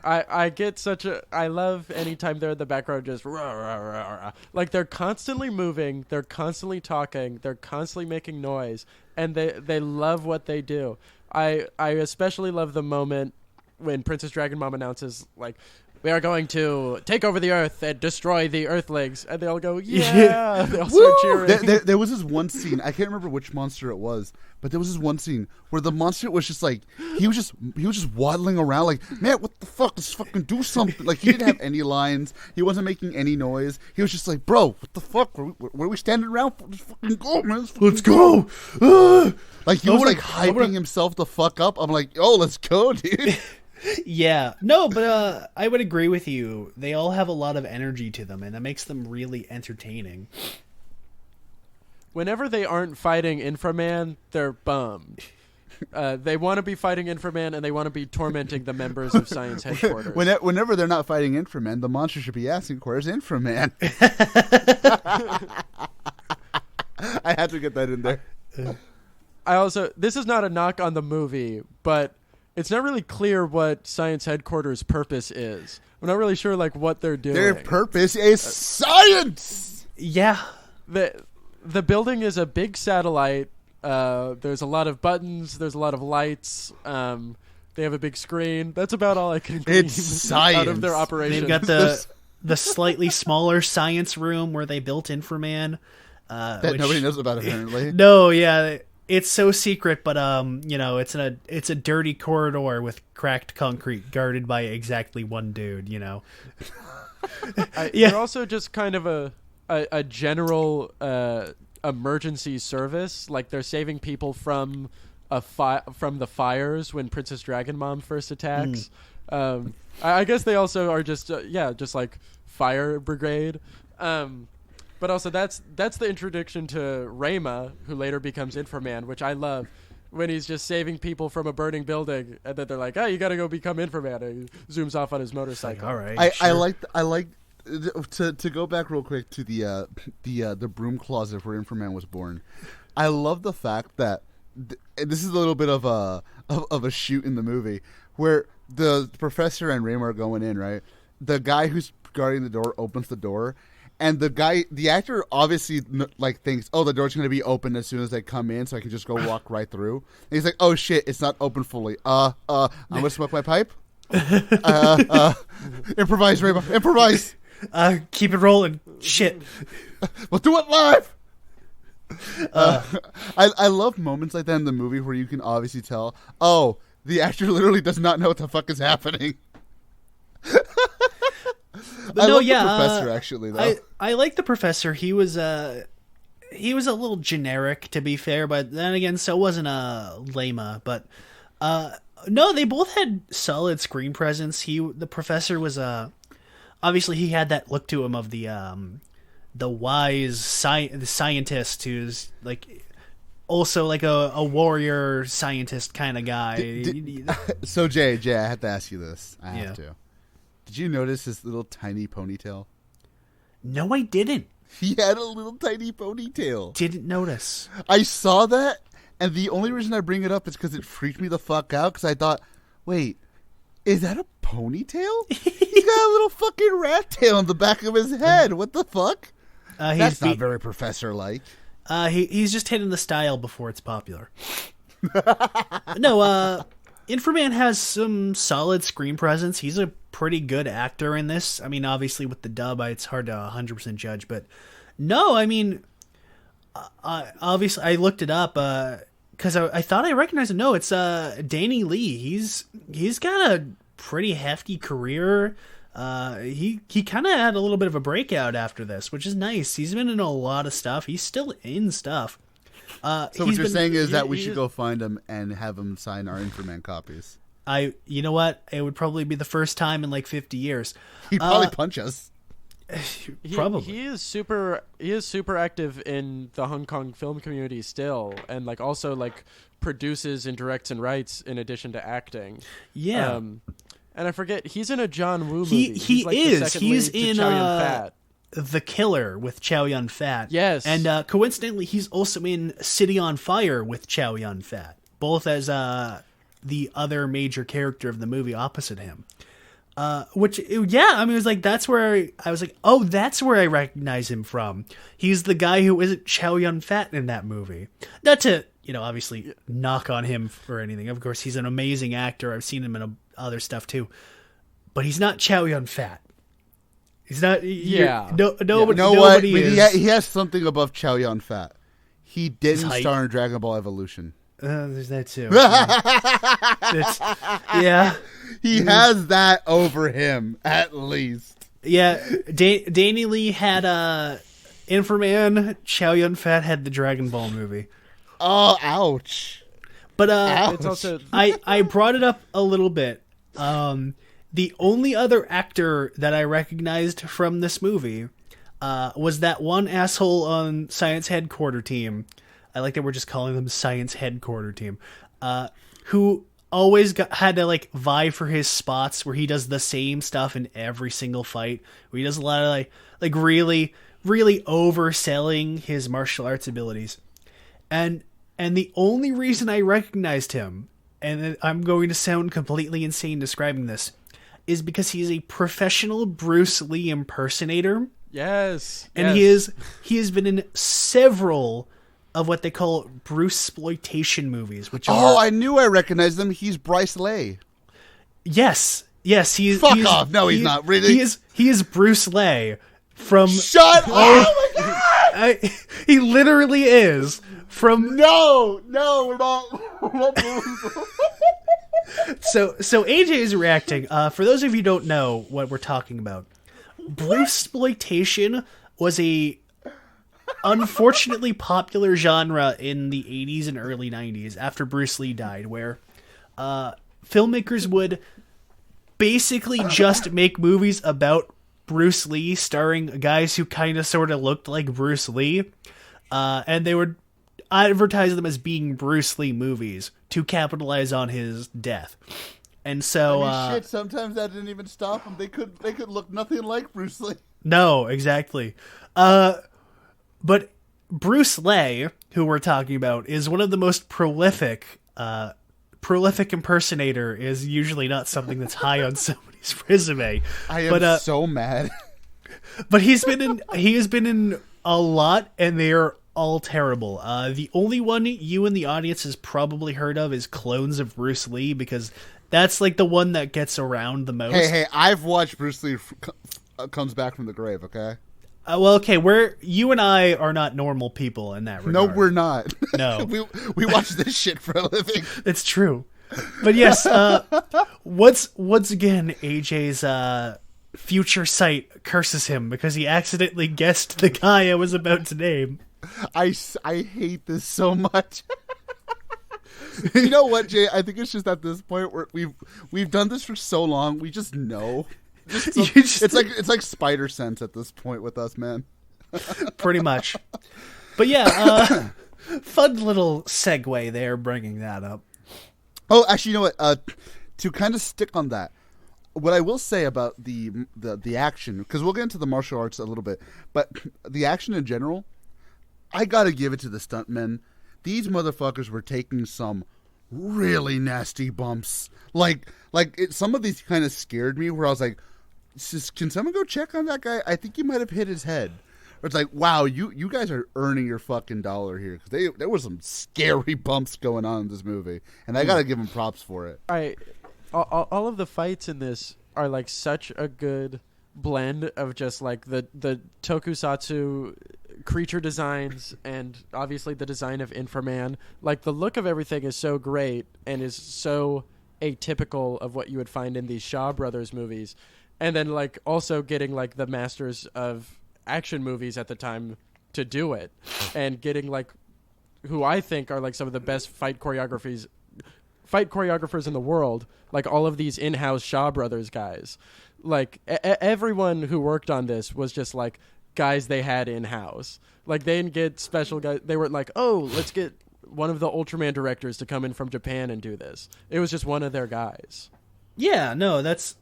I get I love anytime they're in the background just rah, rah, rah, rah. They're constantly moving, they're constantly talking, they're constantly making noise, and they love what they do. I especially love the moment when Princess Dragon Mom announces we are going to take over the Earth and destroy the Earthlings, and they all go, yeah! They all start cheering. There was this one scene, I can't remember which monster it was, but there was this one scene where the monster was just he was just waddling around man, what the fuck, let's fucking do something. He didn't have any lines, he wasn't making any noise, he was just bro, what the fuck, what are we standing around for? Let's fucking go, man, let's go! He was hyping himself the fuck up. I'm let's go, dude. Yeah, no, but I would agree with you. They all have a lot of energy to them, and that makes them really entertaining. whenever they aren't fighting Inframan, they're bummed. They want to be fighting Inframan, and they want to be tormenting the members of Science Headquarters. Whenever they're not fighting Inframen, the monster should be asking, "Where's Inframan?" I had to get that in there. This is not a knock on the movie, but it's not really clear what Science Headquarters' purpose is. I'm not really sure like what they're doing. Their purpose is science. Yeah. The building is a big satellite. There's a lot of buttons. There's a lot of lights. They have a big screen. That's about all I can glean out of their operation. They've got the slightly smaller science room where they built Inframan. That nobody knows about, apparently. No, yeah. It's so secret, but it's a dirty corridor with cracked concrete guarded by exactly one dude, They're also just kind of a general emergency service. Like they're saving people from from the fires when Princess Dragon Mom first attacks. I guess they also are just just like fire brigade. But also that's the introduction to Rayma, who later becomes Inframan, which I love, when he's just saving people from a burning building, and then they're like, "Oh, you got to go become Inframan." And he zooms off on his motorcycle. Like, all right, I like to go back real quick to the broom closet where Inframan was born. I love the fact that this is a little bit of a shoot in the movie where the professor and Rayma are going in, right? The guy who's guarding the door opens the door. And the actor obviously thinks, oh, the door's going to be open as soon as they come in, so I can just go walk right through. And he's like, oh shit, it's not open fully. I'm going to smoke my pipe. Improvise, Rayma, improvise. Keep it rolling. Shit. We'll do it live. I love moments like that in the movie where you can obviously tell, oh, the actor literally does not know what the fuck is happening. But I love the professor, actually, though. I like the professor. He was a little generic, to be fair, but then again, so wasn't Lama. But no, they both had solid screen presence. The professor was obviously he had that look to him of the wise the scientist who's like also like a warrior scientist kind of guy. So Jay, I have to ask you this. I have to. Did you notice his little tiny ponytail? No, I didn't. He had a little tiny ponytail. Didn't notice. I saw that, and the only reason I bring it up is because it freaked me the fuck out, because I thought, wait, is that a ponytail? He's got a little fucking rat tail on the back of his head. What the fuck? That's not very professor-like. He's just hitting the style before it's popular. No, Inframan has some solid screen presence. He's a pretty good actor in this. I mean, obviously with the dub, it's hard to 100% judge, but no, I mean, obviously I looked it up because I thought I recognized him. No, it's Danny Lee. He's got a pretty hefty career. He kind of had a little bit of a breakout after this, which is nice. He's been in a lot of stuff. He's still in stuff. So what you're saying is that we should go find him and have him sign our Inframan copies. You know what? It would probably be the first time in like 50 years. He'd probably punch us. Probably. He is super active in the Hong Kong film community still, and like also like produces and directs and writes in addition to acting. Yeah. And I forget, he's in a John Woo movie. He like is. He's in Chow Yun-fat. The Killer with Chow Yun-fat. Yes. And coincidentally, he's also in City on Fire with Chow Yun-fat, both as the other major character of the movie opposite him. Which, yeah, I mean, it was like, that's where I was like, oh, that's where I recognize him from. He's the guy who isn't Chow Yun-fat in that movie. Not to, obviously knock on him for anything. Of course, he's an amazing actor. I've seen him in other stuff too. But he's not Chow Yun-fat. He's not. Yeah. Nobody is. He has something above Chow Yun-fat. He didn't star in Dragon Ball Evolution. There's that too. Yeah. He has that over him, at least. Yeah. Danny Lee had Inframan. Chow Yun-fat had the Dragon Ball movie. Oh, ouch. But ouch. It's also I brought it up a little bit. The only other actor that I recognized from this movie, was that one asshole on Science Headquarter Team. I like that we're just calling them Science Headquarter Team. Who always had to like vie for his spots where he does the same stuff in every single fight. Where he does a lot of like really, really overselling his martial arts abilities. And the only reason I recognized him, and I'm going to sound completely insane describing this, is because he is a professional Bruce Lee impersonator. Yes. And yes. he has been in several of what they call Bruce-sploitation movies, which are... Oh, I knew I recognized him. He's Bryce Lay. Yes. He's off. No, he's not. Really? He is Bruce Lay from... Shut up! Oh my God! He literally is from... No, we're not doing So AJ is reacting. For those of you who don't know what we're talking about, Bruce-sploitation was a unfortunately popular genre in the 80s and early 90s after Bruce Lee died, where filmmakers would basically just make movies about Bruce Lee starring guys who kind of sort of looked like Bruce Lee, and they would advertise them as being Bruce Lee movies to capitalize on his death. And so shit, sometimes that didn't even stop them. They could look nothing like Bruce Lee. No, exactly. But Bruce Lay, who we're talking about, is one of the most prolific impersonator. Is usually not something that's high on somebody's resume. I am so mad. But he has been in a lot, and they're all terrible. The only one you in the audience has probably heard of is Clones of Bruce Lee, because that's like the one that gets around the most. Hey, I've watched Bruce Lee comes back from the grave, okay? Well, okay, you and I are not normal people in that regard. No, we're not. No. we watch this shit for a living. It's true. But yes, once again, AJ's future sight curses him because he accidentally guessed the guy I was about to name. I hate this so much. You know what, Jay? I think it's just at this point where we've done this for so long, we just know. It's like spider sense at this point with us, man. Pretty much. But yeah, fun little segue there, bringing that up. Oh, actually, you know what? To kind of stick on that, what I will say about the action, because we'll get into the martial arts a little bit, but the action in general, I gotta give it to the stuntmen. These motherfuckers were taking some really nasty bumps. Some of these kind of scared me, where I was like, can someone go check on that guy? I think he might have hit his head. Or it's like, wow, you guys are earning your fucking dollar here, because there was some scary bumps going on in this movie, and I gotta give them props for it. All of the fights in this are like such a good blend of just like the tokusatsu creature designs and obviously the design of Inframan. Like the look of everything is so great and is so atypical of what you would find in these Shaw Brothers movies, and then like also getting like the masters of action movies at the time to do it, and getting like who I think are like some of the best fight choreographers in the world, like all of these in-house Shaw Brothers guys. Like everyone who worked on this was just like guys they had in-house. Like they didn't get special guys. They were like, oh, let's get one of the Ultraman directors to come in from Japan and do this. It was just one of their guys. Yeah, no, that's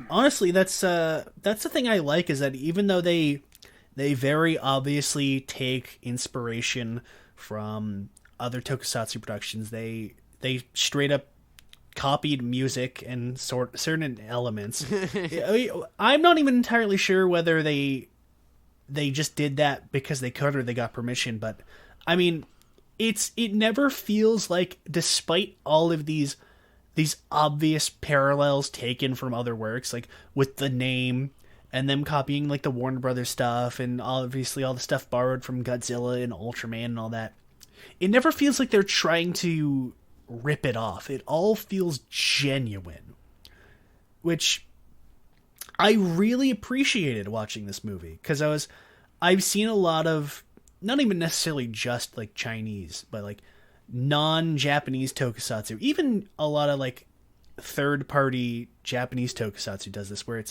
honestly that's the thing I like, is that even though they very obviously take inspiration from other tokusatsu productions, they straight up copied music and certain elements. I'm not even entirely sure whether they just did that because they could or they got permission, but I mean, it never feels like, despite all of these obvious parallels taken from other works, like with the name and them copying like the Warner Brothers stuff and obviously all the stuff borrowed from Godzilla and Ultraman and all that, it never feels like they're trying to rip it off. It all feels genuine, which I really appreciated watching this movie, because I've seen a lot of, not even necessarily just like Chinese, but like non-Japanese tokusatsu, even a lot of like third-party Japanese tokusatsu does this, where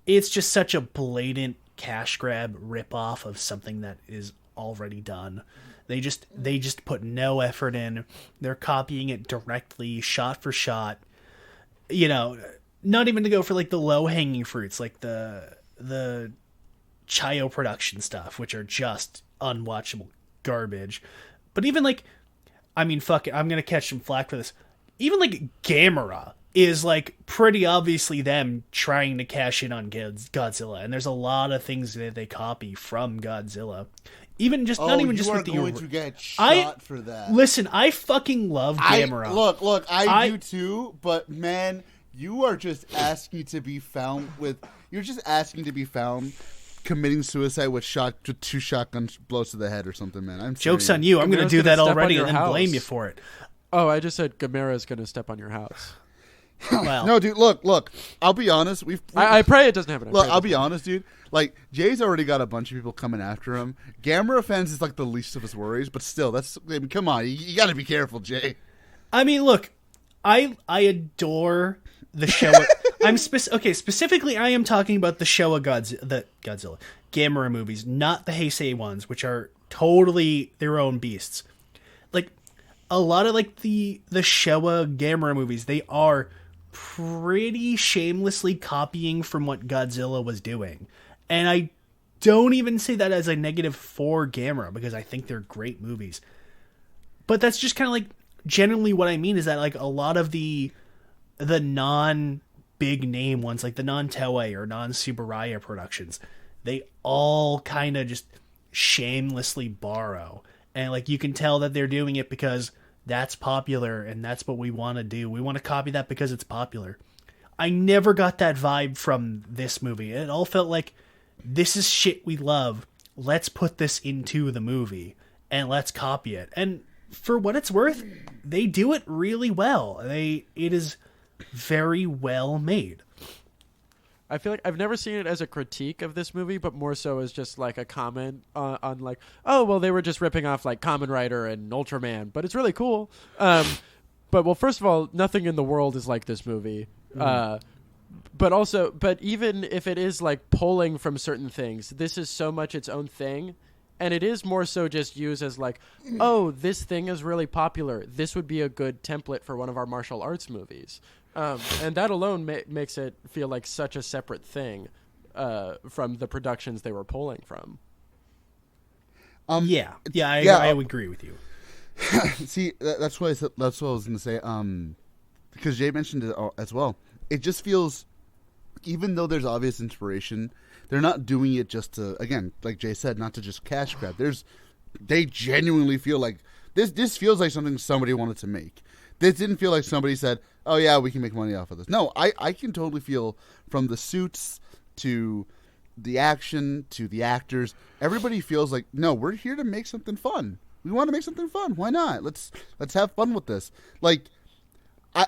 it's just such a blatant cash grab ripoff of something that is already done. They just put no effort in. They're copying it directly, shot for shot. You know, not even to go for like the low hanging fruits, like the Chayo production stuff, which are just unwatchable garbage. But even like, I mean, fuck it, I'm gonna catch some flack for this. Even like Gamera is like pretty obviously them trying to cash in on Godzilla, and there's a lot of things that they copy from Godzilla. Even just not even just with the. You are going to get shot for that. Listen, I fucking love Gamera. Look, I do too, but man, you are just asking to be found with. You're just asking to be found committing suicide with two shotgun blows to the head or something, man. Joke's on you. I'm going to do that already and then blame you for it. Oh, I just said Gamera's going to step on your house. Well, no, dude. Look. I'll be honest. I pray it doesn't happen. Look, I'll be honest, dude. Like, Jay's already got a bunch of people coming after him. Gamera fans is like the least of his worries, but still, come on, you got to be careful, Jay. I mean, look, I adore the show. Specifically, I am talking about the Showa Godzilla Gamera movies, not the Heisei ones, which are totally their own beasts. Like, a lot of like the Showa Gamera movies, they are pretty shamelessly copying from what Godzilla was doing. And I don't even say that as a negative for Gamera, because I think they're great movies. But that's just kind of like generally what I mean is that like a lot of the non-big name ones, like the non-Toei or non-Subaraya productions, they all kind of just shamelessly borrow. And like you can tell that they're doing it because that's popular and that's what we want to do. We want to copy that because it's popular. I never got that vibe from this movie. It all felt like, this is shit we love. Let's put this into the movie and let's copy it. And for what it's worth, they do it really well. It is very well made. I feel like I've never seen it as a critique of this movie, but more so as just like a comment on like, oh, well, they were just ripping off like Kamen Rider and Ultraman, but it's really cool. But well, first of all, nothing in the world is like this movie. But even if it is like pulling from certain things, this is so much its own thing. And it is more so just used as like, oh, this thing is really popular. This would be a good template for one of our martial arts movies. And that alone makes it feel like such a separate thing from the productions they were pulling from. I would agree with you. See, that's what I was going to say. Because Jay mentioned it as well. It just feels, even though there's obvious inspiration, they're not doing it just to, again, like Jay said, not to just cash grab. They genuinely feel like this feels like something somebody wanted to make. This didn't feel like somebody said, oh yeah, we can make money off of this. No, I can totally feel from the suits to the action to the actors, everybody feels like, no, we're here to make something fun. We want to make something fun. Why not? Let's have fun with this. Like,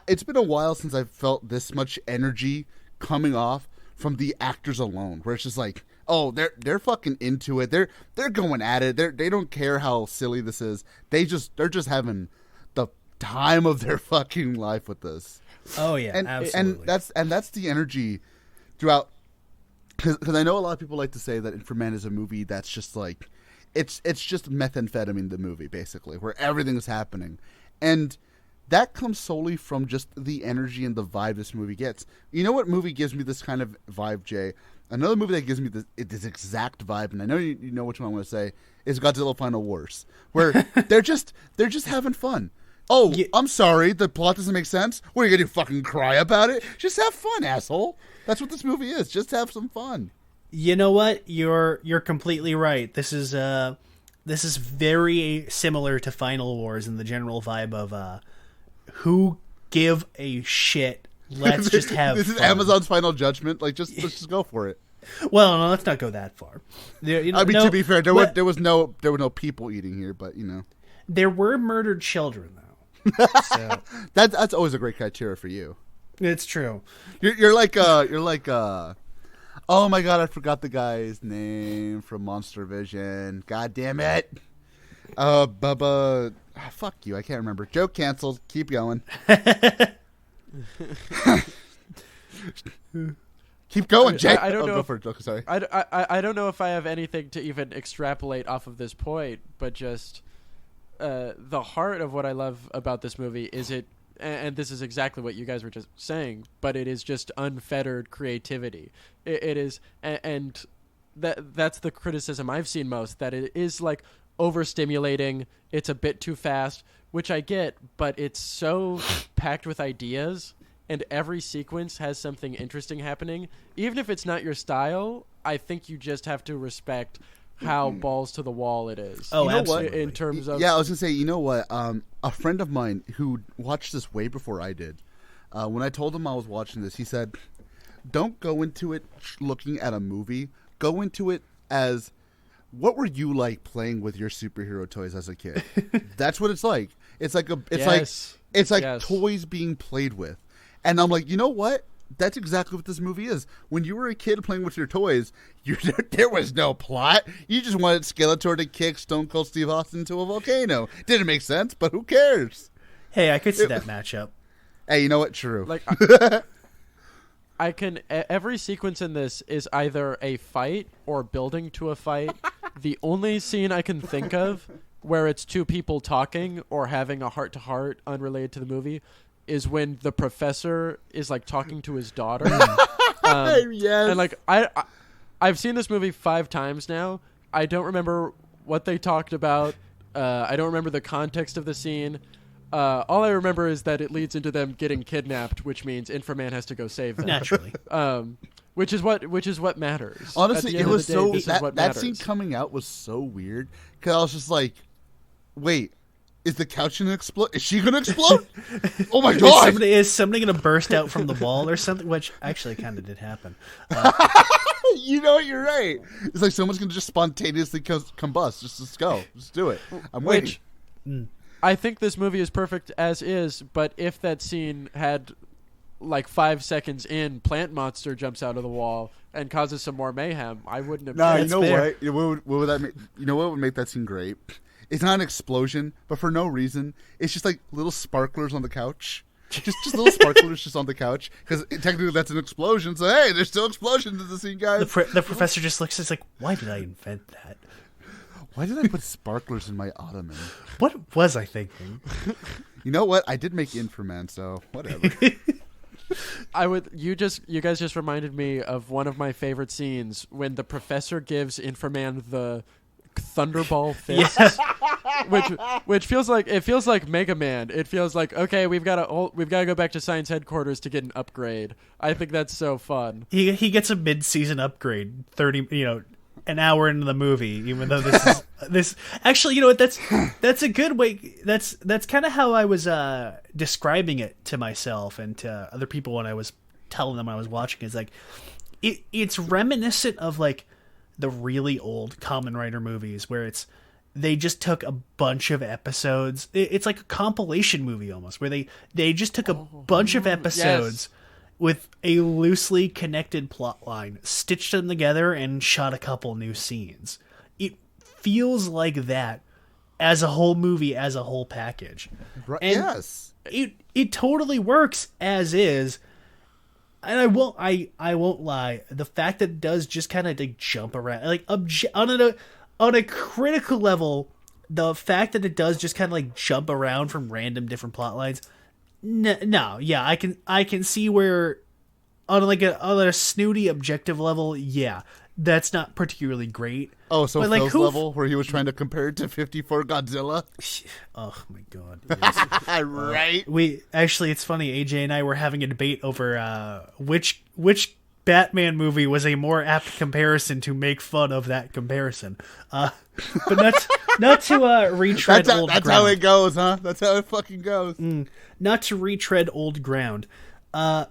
it's been a while since I've felt this much energy coming off from the actors alone, where it's just like, oh, they're fucking into it. They're going at it. They don't care how silly this is. They're just having the time of their fucking life with this. Oh yeah, absolutely. And that's the energy throughout. Because I know a lot of people like to say that Inframan is a movie that's just like, it's just methamphetamine, the movie, basically, where everything's happening. And that comes solely from just the energy and the vibe this movie gets. You know what movie gives me this kind of vibe, Jay? Another movie that gives me this exact vibe, and I know you know which one I'm going to say, is Godzilla Final Wars, where they're just having fun. Oh, yeah. I'm sorry, the plot doesn't make sense? What, are you going to do, fucking cry about it? Just have fun, asshole. That's what this movie is. Just have some fun. You know what? You're completely right. This is very similar to Final Wars in the general vibe of who give a shit. Let's just have this fun. Is Amazon's Final Judgment. Like, let's just go for it. Well, no, let's not go that far. To be fair, there was no people eating here, but there were murdered children though. So. That's always a great criteria for you. It's true. You're like oh my god, I forgot the guy's name from Monster Vision. God damn it. Bubba. Fuck you. I can't remember. Joke canceled. Keep going. Keep going, Jake. I don't know. Go for it, Joker. Sorry. I don't know if I have anything to even extrapolate off of this point, but just the heart of what I love about this movie is it, and this is exactly what you guys were just saying, but it is just unfettered creativity. It is, and that's the criticism I've seen most, that it is like overstimulating. It's a bit too fast, which I get, but it's so packed with ideas. And every sequence has something interesting happening. Even if it's not your style, I think you just have to respect how balls to the wall it is. Oh, You know absolutely. what? In terms of... Yeah, I was gonna say, you know what? A friend of mine who watched this way before I did, when I told him I was watching this, he said, "Don't go into it looking at a movie. Go into it as, what were you like playing with your superhero toys as a kid?" That's what it's like. It's like Yes. toys being played with. And I'm like, you know what? That's exactly what this movie is. When you were a kid playing with your toys, there was no plot. You just wanted Skeletor to kick Stone Cold Steve Austin into a volcano. Didn't make sense, but who cares? Hey, I could see that matchup. Hey, you know what? True. Like, I can... Every sequence in this is either a fight or building to a fight. The only scene I can think of where it's two people talking or having a heart-to-heart unrelated to the movie is when the professor is like talking to his daughter. Yes. And like I've seen this movie 5 times now. I don't remember what they talked about. I don't remember the context of the scene. All I remember is that it leads into them getting kidnapped, which means Inframan has to go save them. Naturally. Which is what matters. Honestly, At the it end was of the day, so this is what that matters. scene coming out was so weird because I was just like, wait, is the couch gonna explode? Is she gonna explode? Oh my god! Is somebody going to burst out from the wall or something? Which actually kind of did happen. You know what? You're right. It's like someone's gonna just spontaneously combust. Just go. Just do it. I'm waiting. I think this movie is perfect as is, but if that scene had like 5 seconds in, Plant Monster jumps out of the wall and causes some more mayhem, I wouldn't have. No, you That's know fair. what? What would that make? You know what would make that scene great? It's not an explosion, but for no reason, it's just like little sparklers on the couch. Just little sparklers just on the couch, because technically that's an explosion. So hey, there's still explosions in the scene, guys. The professor just looks. It's like, why did I invent that? Why did I put sparklers in my ottoman? What was I thinking? You know what? I did make Inframan, so whatever. You guys just reminded me of one of my favorite scenes when the professor gives Inframan the Thunderball fist, which feels like Mega Man. It feels like, okay, we've got to go back to science headquarters to get an upgrade. I think that's so fun. He gets a mid-season upgrade. 30, an hour into the movie. Even though this actually, you know what? That's a good way. That's kind of how I was describing it to myself and to other people when I was telling them I was watching. It's like it's reminiscent of like the really old Kamen Rider movies where they just took a bunch of episodes. It's like a compilation movie almost, where they just took a bunch of episodes with a loosely connected plot line, stitched them together, and shot a couple new scenes. It feels like that as a whole movie, as a whole package. Right, And yes. It totally works as is. And I won't lie. The fact that it does just kind of like jump around, like on a critical level, the fact that it does just kind of like jump around from random different plot lines. No, yeah, I can see where on a snooty objective level, yeah, that's not particularly great. Oh, so But, Phil's like, level where he was trying to compare it to 54 Godzilla? Oh my god. Yes. Right? It's funny, AJ and I were having a debate over which Batman movie was a more apt comparison to make fun of that comparison. But not to retread old ground. That's how it goes, huh? That's how it fucking goes. Not to retread old ground. No,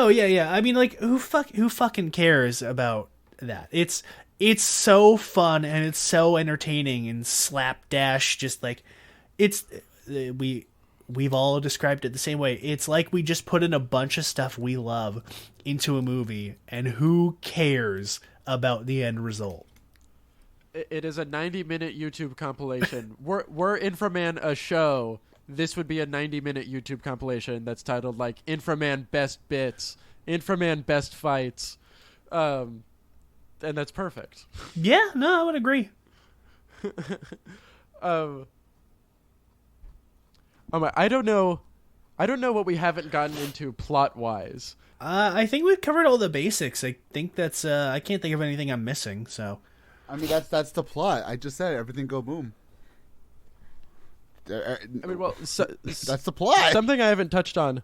yeah. I mean, like, who fucking cares about that? It's so fun and it's so entertaining and slapdash. Just like we've all described it the same way. It's like we just put in a bunch of stuff we love into a movie, and who cares about the end result? It is a 90-minute YouTube compilation. Were Inframan a show, this would be a 90-minute YouTube compilation that's titled like Inframan Best Bits, Inframan best fights, and that's perfect. Yeah, no, I would agree. I don't know what we haven't gotten into plot wise. I think we've covered all the basics. I think that's. I can't think of anything I'm missing. So, I mean, that's the plot. I just said everything go boom. I mean, well, that's the plot. Something I haven't touched on.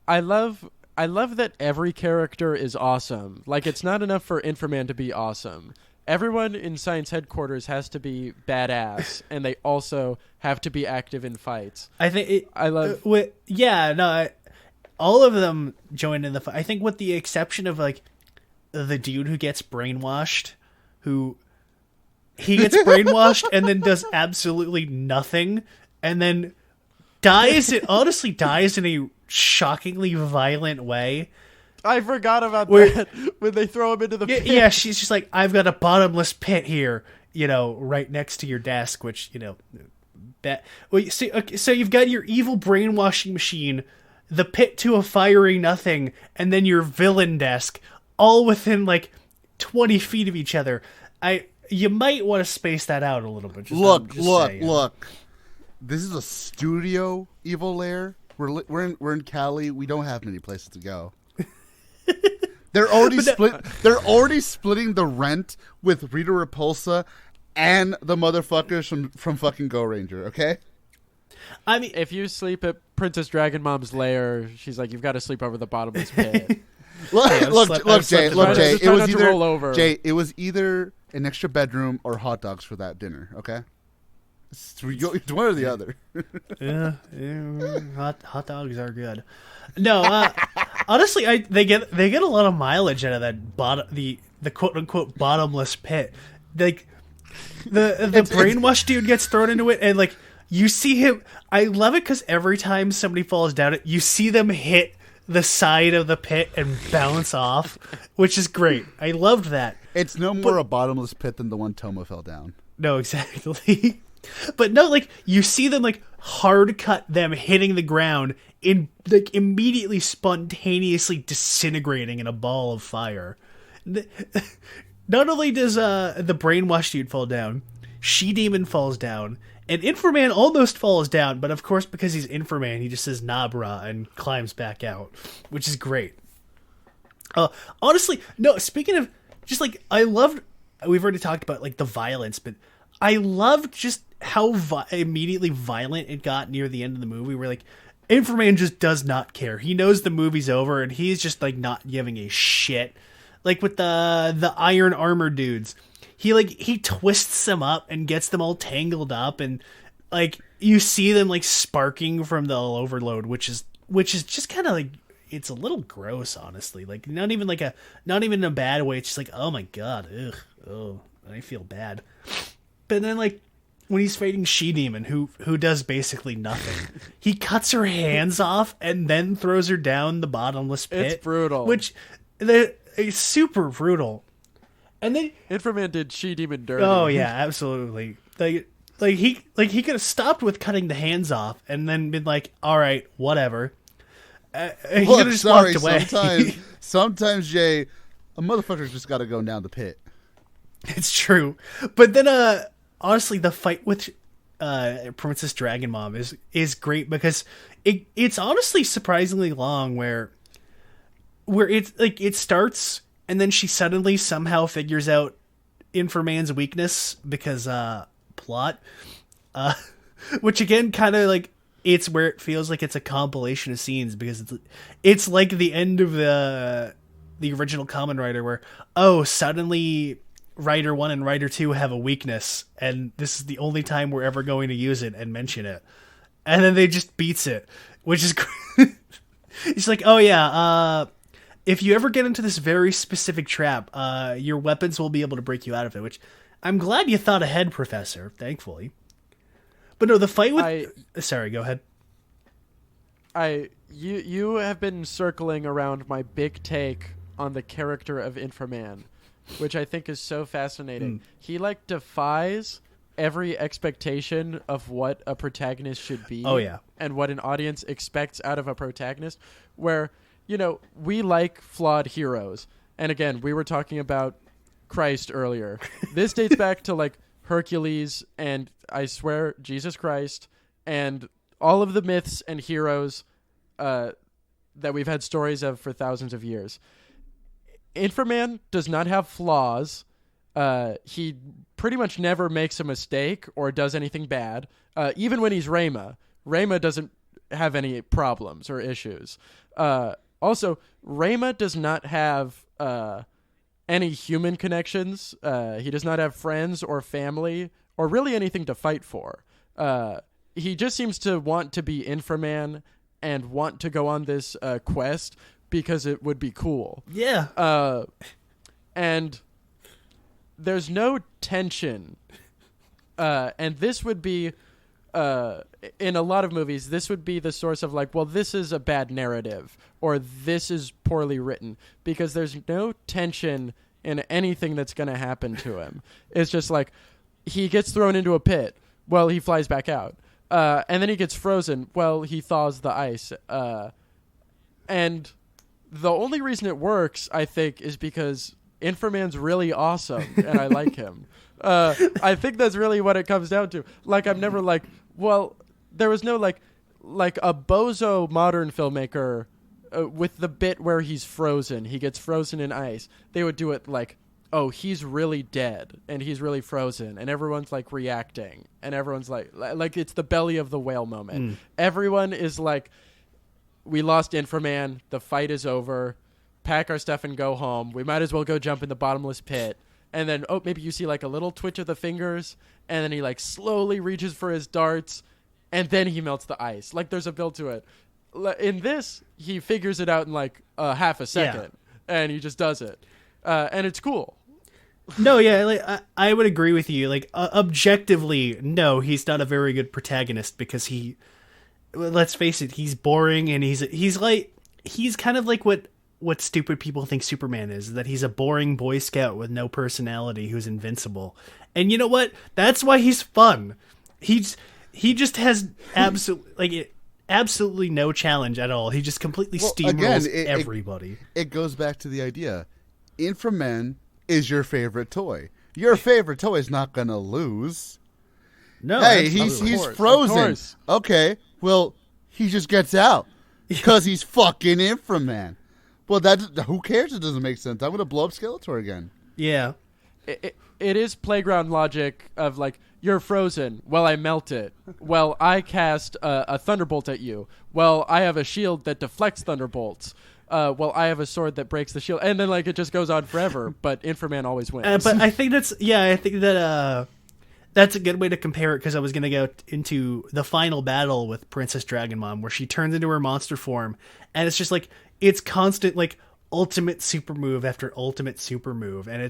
I love that every character is awesome. Like, it's not enough for Inframan to be awesome. Everyone in Science Headquarters has to be badass, and they also have to be active in fights. I think I love. All of them join in the fight. I think, with the exception of like the dude who gets brainwashed, he gets brainwashed and then does absolutely nothing, and then dies. It honestly dies in a shockingly violent way. I forgot about that when they throw him into the pit. Yeah, she's just like, I've got a bottomless pit here, right next to your desk, which, well, you see, okay, so you've got your evil brainwashing machine, the pit to a fiery nothing, and then your villain desk, all within like 20 feet of each other. You might want to space that out a little bit. Look. This is a studio evil lair. We're in Cali. We don't have many places to go. They're already They're already splitting the rent with Rita Repulsa and the motherfuckers from fucking Go Ranger. Okay. I mean, if you sleep at Princess Dragon Mom's lair, she's like, you've got to sleep over the bottomless pit. Look, Jay. It was either an extra bedroom or hot dogs for that dinner. Okay. It's one or the other. yeah, hot dogs are good. No, honestly, they get a lot of mileage out of that the quote unquote bottomless pit. Like the brainwash dude gets thrown into it, and like you see him. I love it because every time somebody falls down it, you see them hit the side of the pit and bounce off, which is great. I loved that. It's no more a bottomless pit than the one Toma fell down. No, exactly. But no, like you see them like hard cut them hitting the ground in like immediately spontaneously disintegrating in a ball of fire. Not only does the brainwash dude fall down, She-Demon falls down, and Inframan almost falls down, but of course because he's Inframan, he just says nah brah and climbs back out, which is great. Honestly, no, speaking of just like we've already talked about like the violence, but I loved just how immediately violent it got near the end of the movie, where like Inframan just does not care. He knows the movie's over, and he's just like not giving a shit. Like with the iron armor dudes, he twists them up and gets them all tangled up, and like you see them like sparking from the overload, which is just kind of like, it's a little gross, honestly. Like not even in a bad way. It's just like, oh my god, ugh, oh, I feel bad. But then like when he's fighting She-Demon, who does basically nothing, he cuts her hands off and then throws her down the bottomless pit. It's brutal. It's super brutal. And then Inframan did She-Demon dirty. Oh yeah, absolutely. Like he could have stopped with cutting the hands off and then been like, all right, whatever. He could have just walked away. Sometimes Jay, a motherfucker's just got to go down the pit. It's true. But then honestly, the fight with Princess Dragon Mom is great because it's honestly surprisingly long, where it's like it starts and then she suddenly somehow figures out Inframan's weakness because plot, which again kind of like, it's where it feels like it's a compilation of scenes, because it's like the end of the original Kamen Rider, where suddenly Rider 1 and Rider 2 have a weakness, and this is the only time we're ever going to use it and mention it. And then they just beats it, which is great. It's like, oh yeah, if you ever get into this very specific trap, your weapons will be able to break you out of it, which I'm glad you thought ahead, Professor, thankfully. But no, the fight with... Sorry, go ahead. You have been circling around my big take on the character of Inframan, which I think is so fascinating. He like defies every expectation of what a protagonist should be. Oh yeah. And what an audience expects out of a protagonist, where we like flawed heroes. And again, we were talking about Christ earlier. This dates back to like Hercules and I swear Jesus Christ and all of the myths and heroes that we've had stories of for thousands of years. Inframan does not have flaws. He pretty much never makes a mistake or does anything bad. Even when he's Rayma doesn't have any problems or issues. Also, Rayma does not have any human connections. He does not have friends or family or really anything to fight for. He just seems to want to be Inframan and want to go on this quest because it would be cool. Yeah. And there's no tension. And this would be, in a lot of movies, this would be the source of like, well, this is a bad narrative or this is poorly written because there's no tension in anything that's going to happen to him. It's just like he gets thrown into a pit. Well, he flies back out. And then he gets frozen. Well, he thaws the ice. And the only reason it works, I think, is because Inframan's really awesome and I like him. I think that's really what it comes down to. Like, I'm never like, well, there was no like a bozo modern filmmaker with the bit where he's frozen. He gets frozen in ice. They would do it like, oh, he's really dead and he's really frozen and everyone's like reacting and everyone's like it's the belly of the whale moment. Everyone is like, we lost Inframan. The fight is over. Pack our stuff and go home. We might as well go jump in the bottomless pit. And then, maybe you see like a little twitch of the fingers and then he like slowly reaches for his darts and then he melts the ice. Like there's a build to it. In this, he figures it out in like half a second and he just does it. And it's cool. No, yeah, like I would agree with you. Like objectively, no, he's not a very good protagonist because let's face it, he's boring and he's kind of like what stupid people think Superman is, that he's a boring Boy Scout with no personality who's invincible. And you know what? That's why he's fun. He just has absolutely no challenge at all. He just completely steamrolls everybody. It goes back to the idea. Inframan is your favorite toy. Your favorite toy is not going to lose. No, hey, he's frozen. Okay, well, he just gets out because he's fucking Inframan. Well, who cares? It doesn't make sense. I'm going to blow up Skeletor again. Yeah. It is playground logic of like, you're frozen. Well, I melt it. Well, I cast a thunderbolt at you. Well, I have a shield that deflects thunderbolts. Well, I have a sword that breaks the shield. And then like it just goes on forever, but Inframan always wins. But I think that's a good way to compare it because I was going to go into the final battle with Princess Dragonmon where she turns into her monster form and it's just like, it's constant like ultimate super move after ultimate super move, and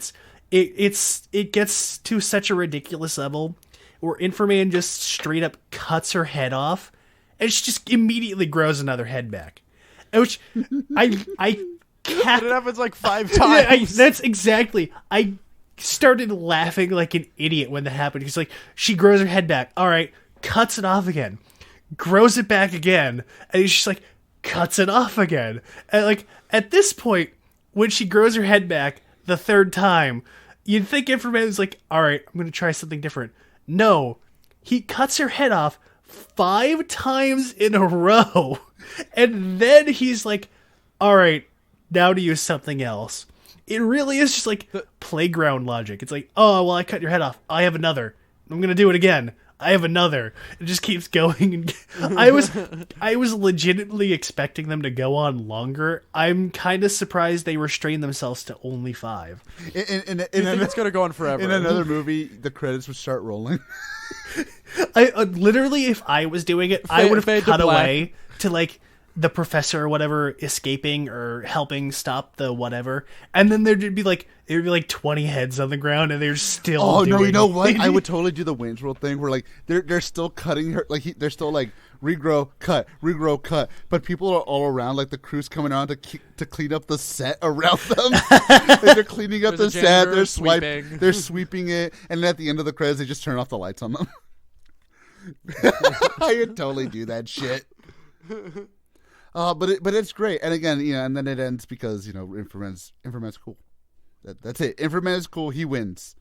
it gets to such a ridiculous level where Inframan just straight up cuts her head off, and she just immediately grows another head back. Which it happens like 5 times. That's exactly. I started laughing like an idiot when that happened. Because like she grows her head back, all right, cuts it off again, grows it back again, and he's just like. Cuts it off again. And like at this point, when she grows her head back the third time, you'd think Inframan is like, all right, I'm going to try something different. No, he cuts her head off 5 times in a row. And then he's like, all right, now to use something else. It really is just like playground logic. It's like, oh, well, I cut your head off. I have another. I'm going to do it again. I have another. It just keeps going. I was legitimately expecting them to go on longer. I'm kind of surprised they restrained themselves to only 5. I think it's going to go on forever. In another movie, the credits would start rolling. I literally, if I was doing it, I would have cut away to like the professor or whatever escaping or helping stop the whatever, and then there'd be like 20 heads on the ground, and they're still. Oh no! You know what? I would totally do the Wayne's World thing where like they're still cutting her, like they're still like regrow, cut, but people are all around, like the crew's coming around to clean up the set around them. Like, they're cleaning up the set, they're sweeping it, and then at the end of the credits, they just turn off the lights on them. I would totally do that shit. But it's great. And again, and then it ends because Inframan's cool. That's it. Inframan is cool. He wins.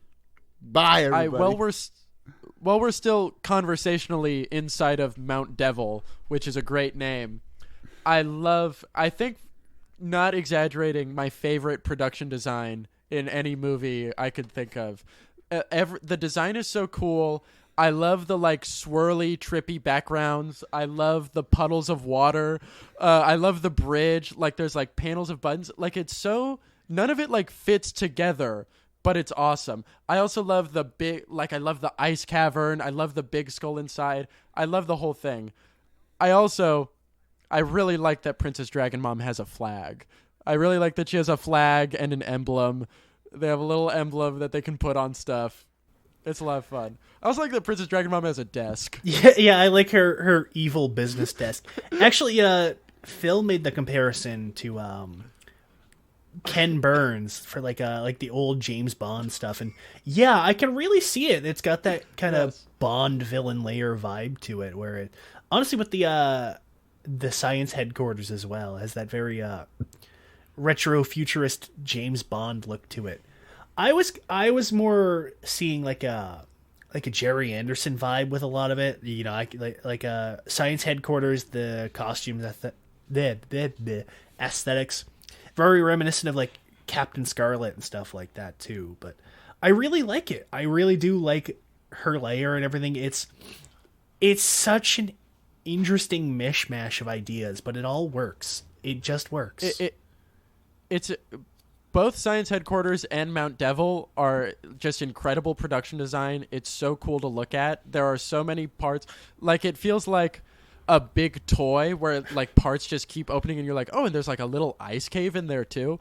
Bye, everybody. While we're still conversationally inside of Mount Devil, which is a great name, I think, not exaggerating, my favorite production design in any movie I could think of. The design is so cool. I love the swirly, trippy backgrounds. I love the puddles of water. I love the bridge. There's panels of buttons. It's so, none of it fits together, but it's awesome. I also love the big, I love the ice cavern. I love the big skull inside. I love the whole thing. I really like that Princess Dragon Mom has a flag. I really like that she has a flag and an emblem. They have a little emblem that they can put on stuff. It's a lot of fun. I also like that Princess Dragon Mom has a desk. Yeah, I like her evil business desk. Actually, Phil made the comparison to Ken Burns for the old James Bond stuff, and yeah, I can really see it. It's got that kind of Bond villain layer vibe to it, where it honestly with the science headquarters as well has that very retro futurist James Bond look to it. I was more seeing a Jerry Anderson vibe with a lot of it. Like science headquarters, the costumes, the aesthetics, very reminiscent of Captain Scarlet and stuff like that too. But I really like it. I really do like her layer and everything. It's such an interesting mishmash of ideas, but it all works. It just works. It's both Science Headquarters and Mount Devil are just incredible production design. It's so cool to look at. There are so many parts. It feels like a big toy where parts just keep opening and you're like, oh, and there's a little ice cave in there too.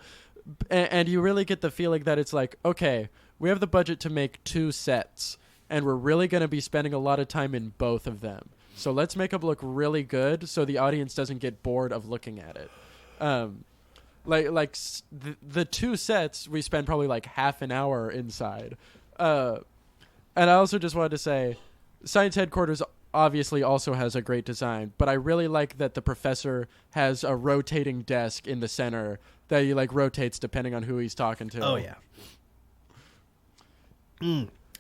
And you really get the feeling that it's okay, we have the budget to make 2 sets and we're really going to be spending a lot of time in both of them. So let's make them look really good so the audience doesn't get bored of looking at it. The 2 sets, we spend probably half an hour inside. And I also just wanted to say, Science Headquarters obviously also has a great design, but I really like that the professor has a rotating desk in the center that he rotates depending on who he's talking to. Oh yeah.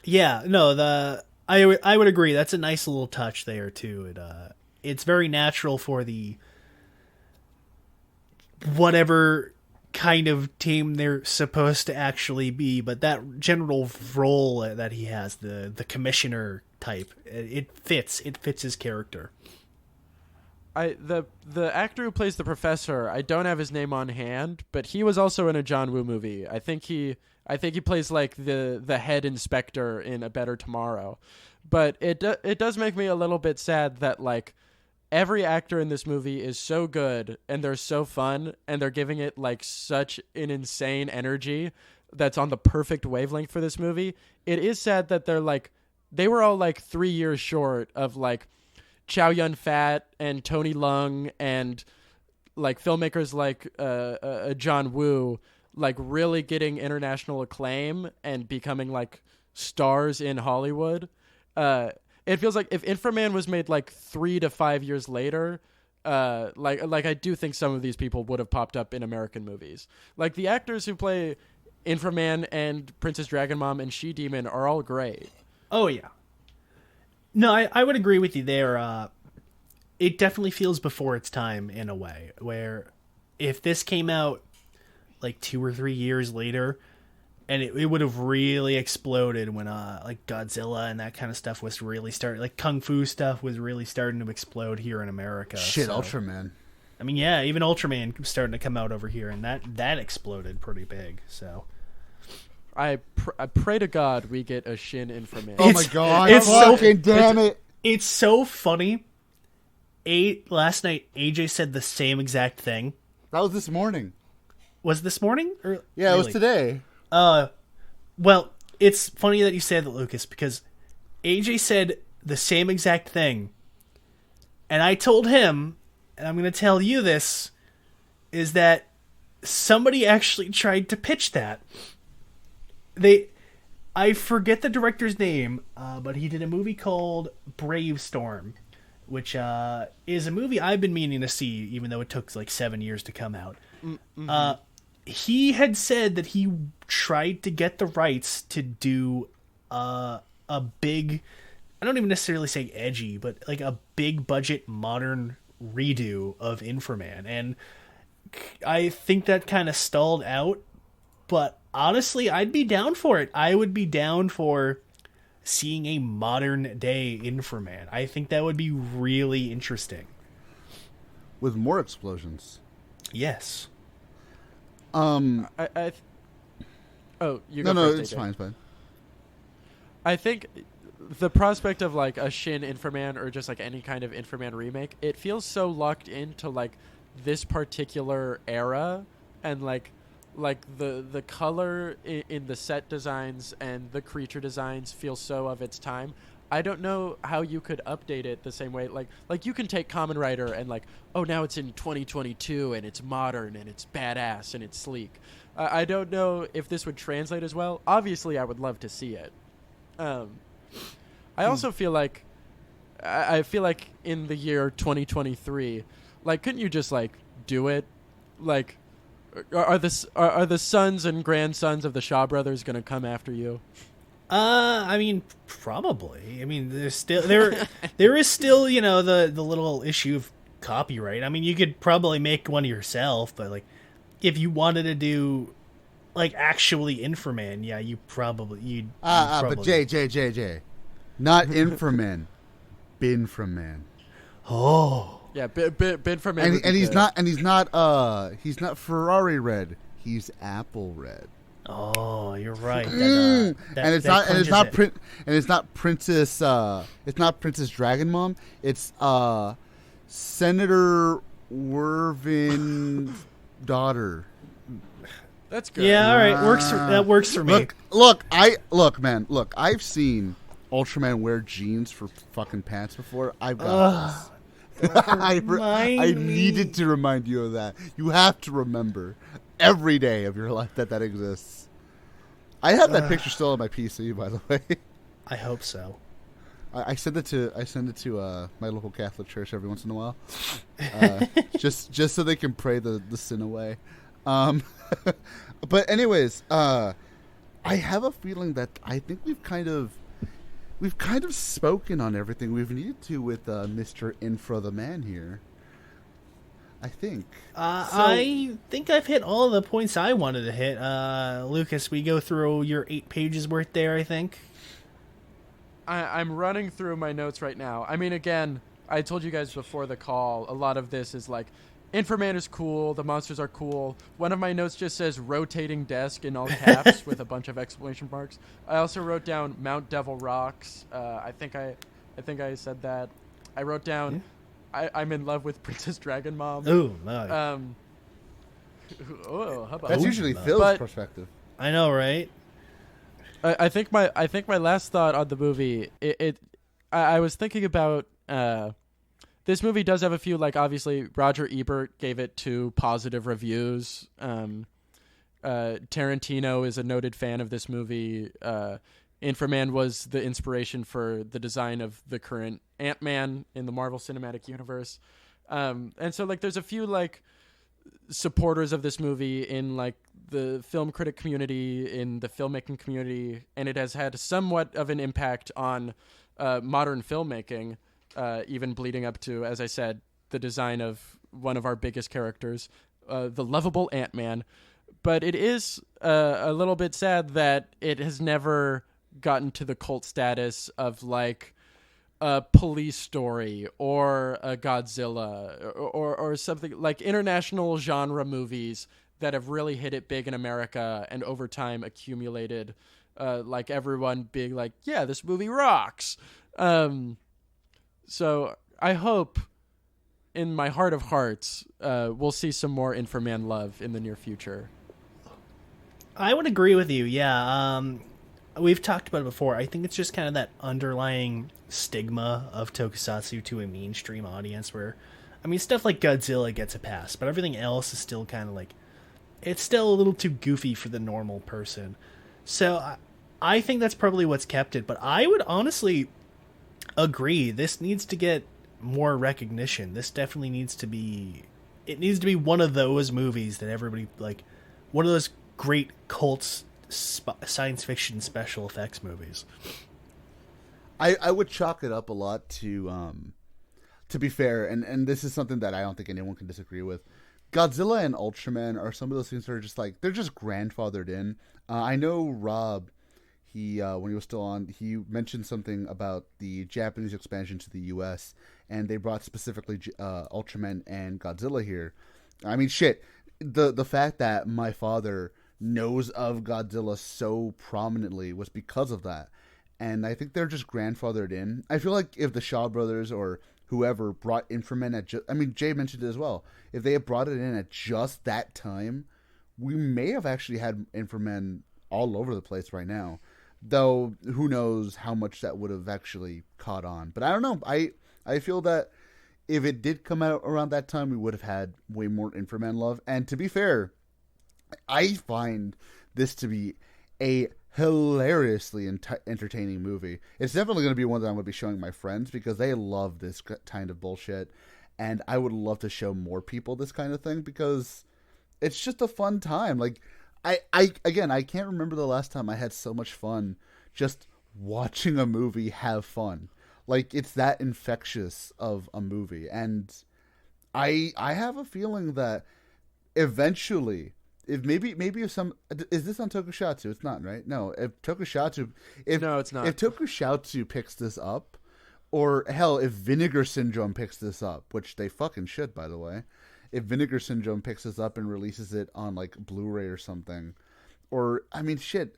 Yeah, no, I would agree. That's a nice little touch there too. It's very natural for the whatever kind of team they're supposed to actually be, but that general role that he has, the commissioner type, it fits his character. The actor who plays the professor, I don't have his name on hand, but he was also in a John Woo movie. I think he plays the head inspector in A Better Tomorrow. But it does make me a little bit sad that every actor in this movie is so good and they're so fun and they're giving it such an insane energy that's on the perfect wavelength for this movie. It is sad that they were all 3 years short of Chow Yun-fat and Tony Leung and filmmakers John Woo really getting international acclaim and becoming stars in Hollywood. It feels like if Inframan was made 3 to 5 years later, I do think some of these people would have popped up in American movies. The actors who play Inframan and Princess Dragon Mom and She-Demon are all great. Oh yeah. No, I would agree with you there. It definitely feels before its time in a way, where if this came out 2 or 3 years later, and it would have really exploded when Godzilla and that kind of stuff was really starting, Kung Fu stuff was really starting to explode here in America. Shit, so, Ultraman. I mean, yeah, even Ultraman was starting to come out over here, and that exploded pretty big. So I pray to God we get a Shin Inframan. Oh my God! It's fucking damn it! It's so funny. Last night, AJ said the same exact thing. That was this morning. Was this morning? Or yeah, really? It was today. Well, it's funny that you said that, Lucas, because AJ said the same exact thing, and I told him, and I'm going to tell you this, is that somebody actually tried to pitch that. I forget the director's name, but he did a movie called Brave Storm, which is a movie I've been meaning to see, even though it took like 7 years to come out. Mm-hmm. He had said that he tried to get the rights to do a big, I don't even necessarily say edgy, but like a big budget modern redo of Inframan. And I think that kind of stalled out, but honestly, I'd be down for it. I would be down for seeing a modern day Inframan. I think that would be really interesting. With more explosions. Yes. Oh, you go No, first, it's AJ. fine, it's fine. I think the prospect of like a Shin Inframan or just like any kind of Inframan remake, it feels so locked into like this particular era, and like the color in the set designs and the creature designs feel so of its time. I don't know how you could update it the same way. Like you can take Kamen Rider and like, oh, now it's in 2022 and it's modern and it's badass and it's sleek. I don't know if this would translate as well. Obviously, I would love to see it. I also feel like I feel like in the year 2023, like, couldn't you just like do it? Like, are the sons and grandsons of the Shaw Brothers going to come after you? I mean, probably. I mean, there is still, you know, the little issue of copyright. I mean, you could probably make one yourself, but like, if you wanted to do like actually Inframan, yeah, you'd probably. But J, not Inframan, Binframan. Oh, yeah, Binframan. And he's not Ferrari red. He's Apple red. Oh, you're right. And it's not Princess Dragon Mom. It's Senator Wervin daughter. That's good. Yeah, all right. That works for me. Look, I've seen Ultraman wear jeans for fucking pants before. I've got this. I needed to remind you of that. You have to remember every day of your life that exists. I have that picture still on my PC, by the way. I hope so. I send it to my local Catholic church every once in a while, just so they can pray the sin away. But anyways, I have a feeling that I think we've kind of spoken on everything we've needed to with Mr. Infra the Man here. I think. I think I've hit all the points I wanted to hit. Lucas, we go through your 8 pages worth there, I think. I'm running through my notes right now. I mean, again, I told you guys before the call, a lot of this is like, Inframan is cool, the monsters are cool. One of my notes just says rotating desk in all caps with a bunch of exclamation marks. I also wrote down Mount Devil rocks. I think I said that. I wrote down I'm in love with Princess Dragon Mom. Ooh, nice. How about That's usually Phil's perspective. I know, right? I think my last thought on the movie, I was thinking about this movie does have a few, like, obviously Roger Ebert gave it 2 positive reviews. Tarantino is a noted fan of this movie. Inframan was the inspiration for the design of the current Ant-Man in the Marvel Cinematic Universe. And so, like, there's a few, like, supporters of this movie in, like, the film critic community, in the filmmaking community, and it has had somewhat of an impact on modern filmmaking, even bleeding up to, as I said, the design of one of our biggest characters, the lovable Ant-Man. But it is a little bit sad that it has never gotten to the cult status of, like, a Police Story or a Godzilla or something, like international genre movies that have really hit it big in America and over time accumulated, like everyone being like, yeah, this movie rocks. So I hope in my heart of hearts, we'll see some more Inframan love in the near future. I would agree with you. Yeah. We've talked about it before. I think it's just kind of that underlying stigma of tokusatsu to a mainstream audience where, I mean, stuff like Godzilla gets a pass, but everything else is still kind of like, it's still a little too goofy for the normal person. So I think that's probably what's kept it, but I would honestly agree. This needs to get more recognition. This definitely needs to be. It needs to be one of those movies that everybody like. One of those great cult science fiction special effects movies. I would chalk it up a lot to be fair, and this is something that I don't think anyone can disagree with. Godzilla and Ultraman are some of those things that are just like, they're just grandfathered in. I know Rob, he when he was still on, he mentioned something about the Japanese expansion to the U.S., and they brought specifically Ultraman and Godzilla here. I mean, shit, the fact that my father knows of Godzilla so prominently was because of that. And I think they're just grandfathered in. I feel like if the Shaw Brothers or whoever brought Inframen at Jay mentioned it as well. If they had brought it in at just that time, we may have actually had Inframen all over the place right now. Though, who knows how much that would have actually caught on. But I don't know. I feel that if it did come out around that time, we would have had way more Inframen love. And to be fair, I find this to be a hilariously entertaining movie. It's definitely going to be one that I'm going to be showing my friends because they love this kind of bullshit, and I would love to show more people this kind of thing because it's just a fun time. Like, I can't remember the last time I had so much fun just watching a movie have fun. Like, it's that infectious of a movie, and I have a feeling that eventually, if some, is this on Tokusatsu? It's not, right? No. No, it's not. If Tokusatsu picks this up, or hell, if Vinegar Syndrome picks this up, which they fucking should, by the way, if Vinegar Syndrome picks this up and releases it on like Blu-ray or something, or I mean, shit,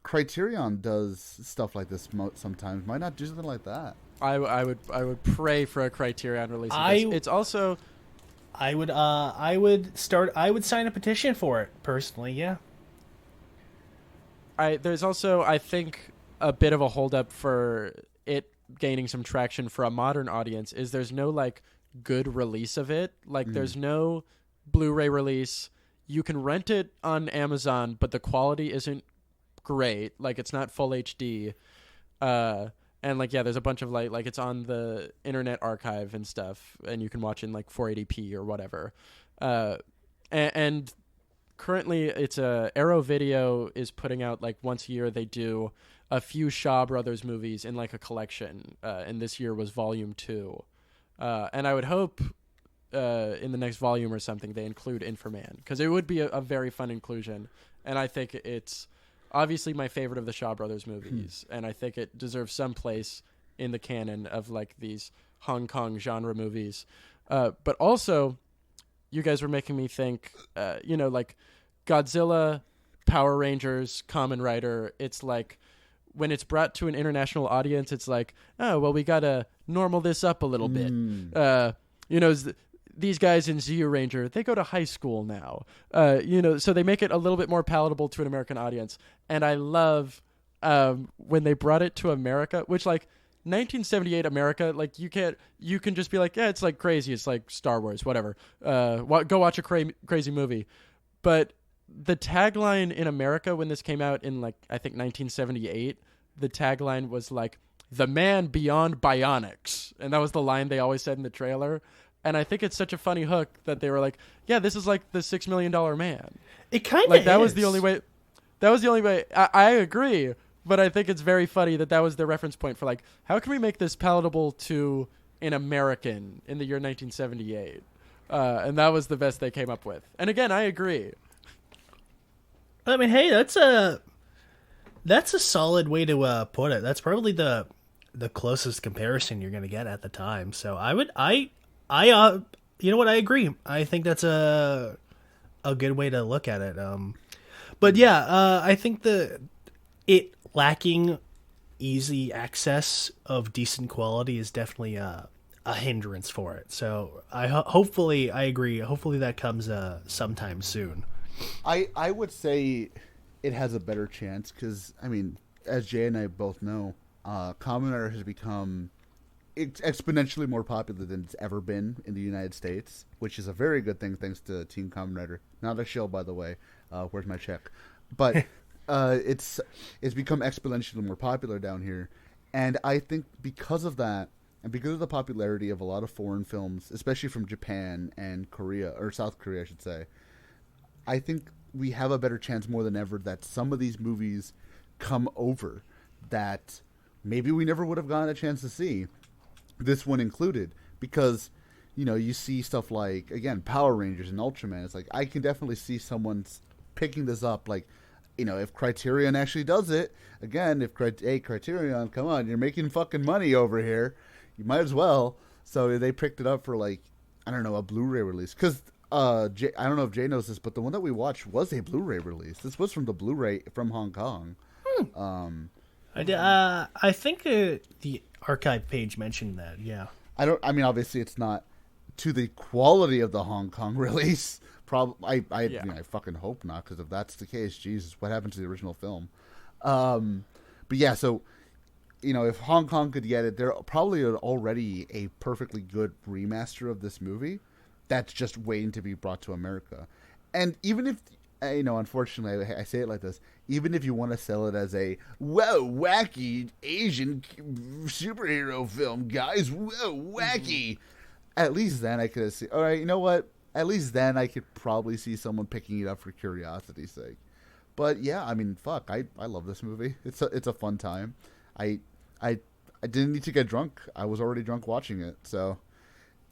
Criterion does stuff like this sometimes. Why not do something like that? I would pray for a Criterion release. It's also. I would sign a petition for it personally. Yeah. There's also, I think, a bit of a holdup for it gaining some traction for a modern audience. Is there's no like good release of it. Like there's no Blu-ray release. You can rent it on Amazon, but the quality isn't great. Like it's not full HD. And like, yeah, there's a bunch of like it's on the Internet Archive and stuff, and you can watch in like 480p or whatever. And currently, it's Arrow Video is putting out like once a year. They do a few Shaw Brothers movies in like a collection, and this year was Volume 2. And I would hope in the next volume or something they include Inframan, because it would be a very fun inclusion, and I think it's obviously my favorite of the Shaw Brothers movies, and I think it deserves some place in the canon of like these Hong Kong genre movies. But also, you guys were making me think, like Godzilla, Power Rangers, Kamen Rider, it's like when it's brought to an international audience, it's like, oh, well, we got to normal this up a little bit. These guys in Zeo Ranger, they go to high school now, so they make it a little bit more palatable to an American audience. And I love when they brought it to America, which like 1978 America, like you can just be like, yeah, it's like crazy. It's like Star Wars, whatever. Go watch a crazy movie. But the tagline in America when this came out in like, I think 1978, the tagline was like, "The man beyond bionics." And that was the line they always said in the trailer. And I think it's such a funny hook that they were like, yeah, this is like the $6 Million Man. It kind of like that is. was the only way. That was the only way. I agree, but I think it's very funny that was their reference point for like, how can we make this palatable to an American in the year 1978? And that was the best they came up with. And again, I agree. I mean, hey, that's a solid way to put it. That's probably the closest comparison you're going to get at the time. So you know what? I agree. I think that's a good way to look at it. But yeah, I think it lacking easy access of decent quality is definitely a hindrance for it. So hopefully I agree. Hopefully that comes sometime soon. I would say it has a better chance because, I mean, as Jay and I both know, Kamen Rider has become exponentially more popular than it's ever been in the United States, which is a very good thing thanks to Team Kamen Rider. Not a shill, by the way. Where's my check? But it's become exponentially more popular down here, and I think because of that, and because of the popularity of a lot of foreign films, especially from Japan and Korea, or South Korea, I should say, I think we have a better chance more than ever that some of these movies come over that maybe we never would have gotten a chance to see, this one included, because, you know, you see stuff like, again, Power Rangers and Ultraman. It's like, I can definitely see someone picking this up, like, you know, if Criterion actually does it, again, if hey, Criterion, come on, you're making fucking money over here, you might as well. So they picked it up for, like, I don't know, a Blu-ray release. Because I don't know if Jay knows this, but the one that we watched was a Blu-ray release. This was from the Blu-ray from Hong Kong. I think the archive page mentioned that. Yeah. I mean, obviously, it's not to the quality of the Hong Kong release. I fucking hope not, because if that's the case, Jesus, what happened to the original film? But yeah, so, you know, if Hong Kong could get it, they're probably already a perfectly good remaster of this movie that's just waiting to be brought to America. And even if, you know, unfortunately, I say it like this, even if you want to sell it as a, whoa, wacky Asian superhero film, guys, whoa, wacky, at least then I could see, all right, you know what? At least then I could probably see someone picking it up for curiosity's sake. But yeah, I mean, fuck, I love this movie. It's a fun time. I didn't need to get drunk. I was already drunk watching it, so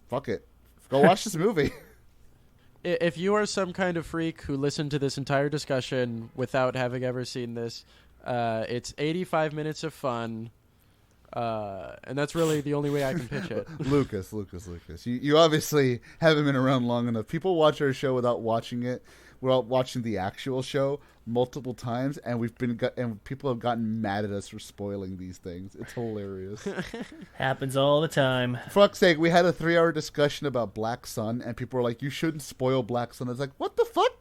fuck it. Go watch this movie. If you are some kind of freak who listened to this entire discussion without having ever seen this, it's 85 minutes of fun, and that's really the only way I can pitch it. Lucas. You obviously haven't been around long enough. People watch our show without watching it. We're watching the actual show multiple times, and and people have gotten mad at us for spoiling these things. It's hilarious. Happens all the time. For fuck's sake, we had a 3-hour discussion about Black Sun, and people were like, "You shouldn't spoil Black Sun." It's like, what the fuck?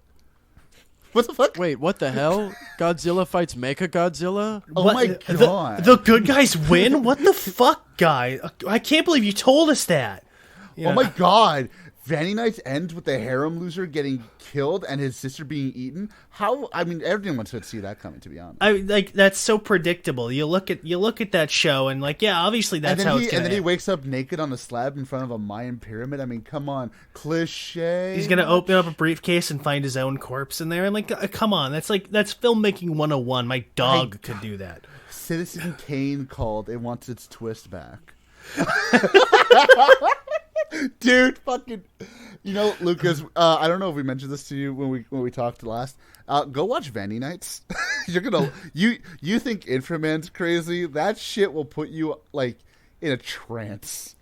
What the fuck? Wait, what the hell? Godzilla fights Mechagodzilla? Oh my god! The good guys win? What the fuck, guy? I can't believe you told us that. Yeah. Oh my god! Vanny Nights ends with the harem loser getting killed and his sister being eaten. How? I mean, everyone should see that coming. To be honest, that's so predictable. You look at that show and like, yeah, obviously that's how it's gonna. And then he wakes up naked on a slab in front of a Mayan pyramid. I mean, come on, cliche. He's gonna open up a briefcase and find his own corpse in there, and like, come on, that's filmmaking 101. My dog could do that. Citizen Kane called. It wants its twist back. Dude, fucking, you know, Lucas. I don't know if we mentioned this to you when we talked last. Go watch Vanny Nights. You're gonna you think Inframan's crazy? That shit will put you like in a trance.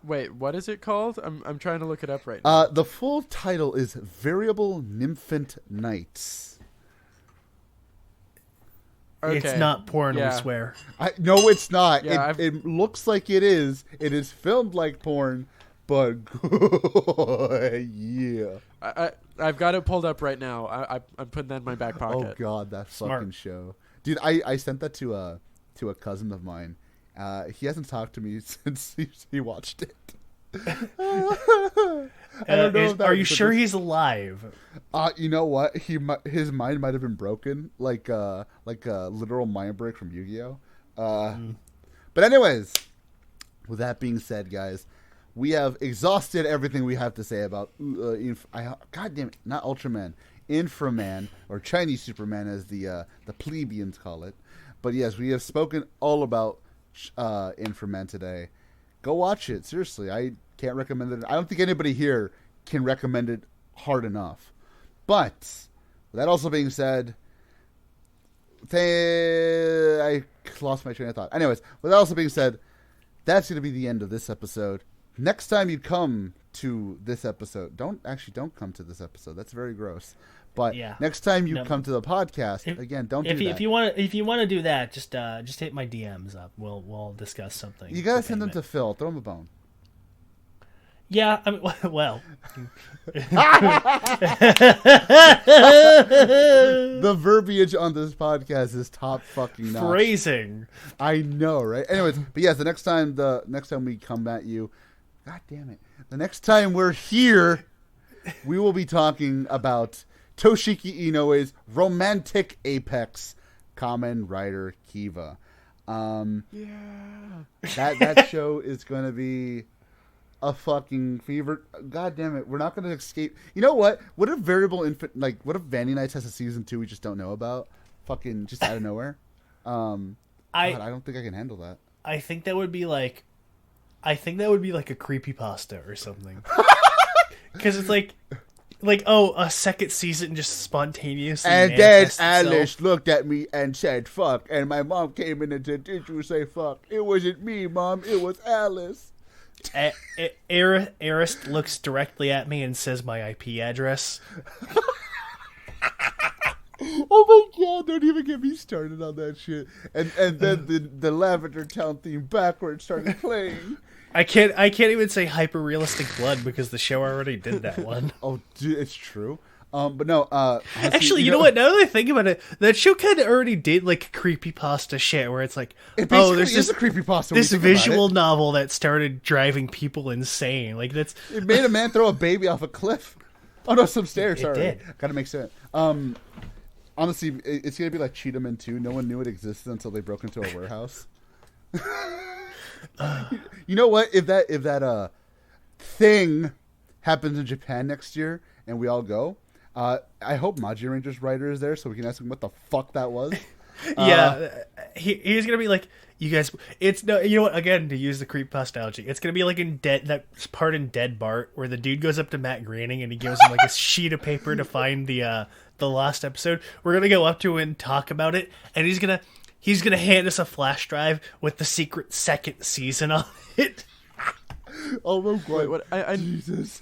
Wait, what is it called? I'm trying to look it up right now. The full title is Variable Nymphant Nights. Okay. It's not porn, we swear. No, it's not. Yeah, it looks like it is. It is filmed like porn, but yeah. I've got it pulled up right now. I'm putting that in my back pocket. Oh god, that fucking show, dude! I sent that to a cousin of mine. He hasn't talked to me since he watched it. I don't know. Are you sure he's alive? You know what? His mind might have been broken, like a literal mind break from Yu-Gi-Oh. But anyways, with that being said, guys, we have exhausted everything we have to say about God damn it, not Ultraman, Inframan, or Chinese Superman as the plebeians call it. But yes, we have spoken all about Inframan today. Go watch it. Seriously, I can't recommend it. I don't think anybody here can recommend it hard enough. But with that also being said, I lost my train of thought. Anyways, with that also being said, that's going to be the end of this episode. Next time you come to this episode, don't come to this episode. That's very gross. But next time you come to the podcast, again, don't do that. If you want to do that, just hit my DMs up. We'll discuss something. You gotta send them to Phil. Throw him a bone. Yeah, I mean, well. The verbiage on this podcast is top fucking notch. Phrasing. I know, right? Anyways, but yes, the next time we come at you, god damn it, the next time we're here, we will be talking about Toshiki Inoue's romantic apex, Kamen Rider Kiva. That show is going to be a fucking fever. God damn it, we're not going to escape. You know what? What if what if Vandy Nights has a season 2 we just don't know about? Fucking just out of nowhere. God, I don't think I can handle that. I think that would be like a creepypasta or something. Because it's like, a second season just spontaneously. And then Alice looked at me and said, fuck. And my mom came in and said, did you say fuck? It wasn't me, Mom. It was Alice. Arist looks directly at me and says my IP address. Oh my god, don't even get me started on that shit. And then the Lavender Town theme backwards started playing. I can't even say hyper realistic blood because the show already did that one. Oh, dude, it's true. But no, honestly, actually, you know what? Now that I think about it, that show kind of already did like creepypasta shit, where it's like, there's a creepypasta. This visual novel that started driving people insane. Like it made a man throw a baby off a cliff. Oh no, some stairs. Sorry, did. Gotta make sense. Honestly, it's gonna be like Cheetahman 2. No one knew it existed until they broke into a warehouse. You know what? If that thing happens in Japan next year and we all go, I hope Maji Ranger's writer is there so we can ask him what the fuck that was. Yeah, he's gonna be like, you guys. It's no, you know what? Again, to use the creepypasta analogy, it's gonna be like in that part in Dead Bart where the dude goes up to Matt Groening and he gives him like a sheet of paper to find the last episode. We're gonna go up to him and talk about it, and he's gonna hand us a flash drive with the secret second season on it. Oh my god! Wait, what? Jesus.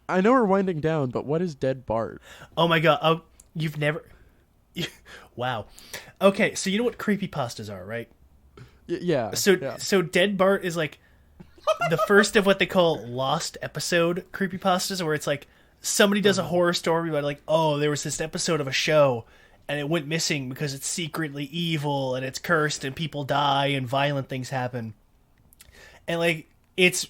I know we're winding down, but what is Dead Bart? Oh my god! Oh, you've never. Wow. Okay, so you know what creepypastas are, right? Yeah. So Dead Bart is like the first of what they call lost episode creepypastas, where it's like somebody does a horror story about like, oh, there was this episode of a show and it went missing because it's secretly evil and it's cursed and people die and violent things happen. And like it's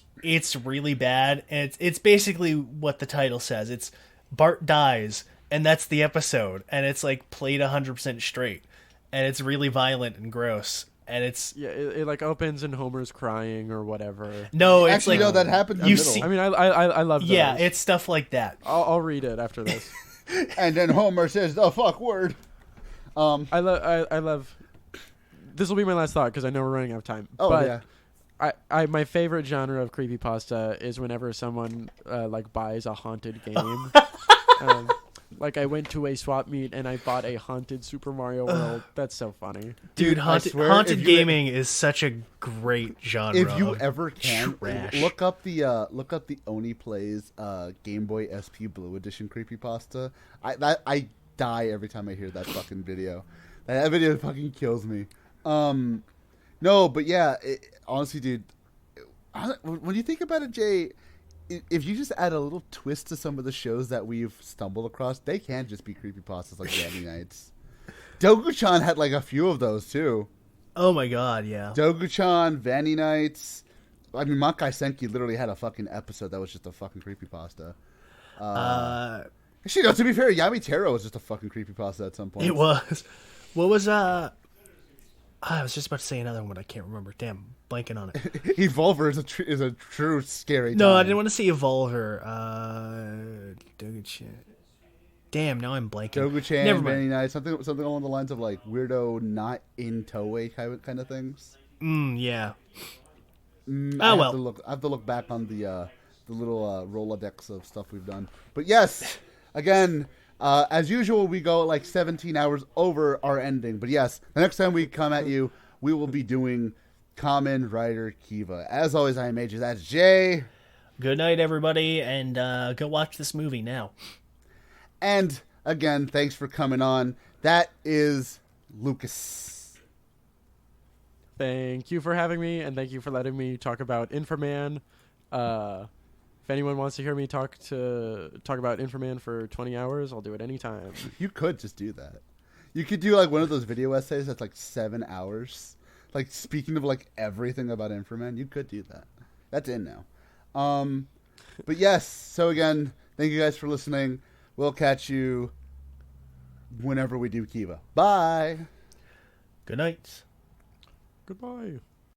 really bad, and it's basically what the title says. It's Bart dies, and that's the episode, and it's like played 100% straight, and it's really violent and gross, and it's it like opens and Homer's crying or whatever. No, it's actually like, no, that happened. In the middle. I mean, I love those. Yeah, it's stuff like that. I'll read it after this. And then Homer says the fuck word. I love. This will be my last thought because I know we're running out of time. Oh but yeah. My favorite genre of creepypasta is whenever someone like buys a haunted game. Like I went to a swap meet and I bought a haunted Super Mario World. That's so funny. Dude, haunted gaming is such a great genre. If you ever can, trash. look up the Oni Plays Game Boy SP Blue Edition creepypasta. I die every time I hear that fucking video. That video fucking kills me. No, but yeah, honestly, dude, when you think about it, Jay, if you just add a little twist to some of the shows that we've stumbled across, they can just be creepypastas like Vandy Nights. Dogu-chan had like a few of those too. Oh my god, yeah. Dogu-chan, Vandy Nights. I mean, Mankai Senki literally had a fucking episode that was just a fucking creepypasta. Actually, no, to be fair, Yami Taro was just a fucking creepypasta at some point. It was. What was I was just about to say another one, but I can't remember. Damn, blanking on it. Evolver is a true scary time. No, I didn't want to say Evolver. Dogu-chan. Damn, now I'm blanking. Dogu-chan, Never mind. Vandy Nights, something along the lines of like weirdo, not in Toei kind of things. Yeah. I have to look back on the little Rolodex of stuff we've done. But yes, again, as usual, we go like 17 hours over our ending. But yes, the next time we come at you, we will be doing Kamen Rider Kiva. As always, I am AJ. That's Jay. Good night, everybody, and go watch this movie now. And again, thanks for coming on. That is Lucas. Thank you for having me, and thank you for letting me talk about Inframan. If anyone wants to hear me talk about Inframan for 20 hours, I'll do it anytime. You could just do that. You could do like one of those video essays that's like 7 hours. Like speaking of like everything about Inframan, you could do that. That's in now. But yes, so again, thank you guys for listening. We'll catch you whenever we do Kiva. Bye. Good night. Goodbye.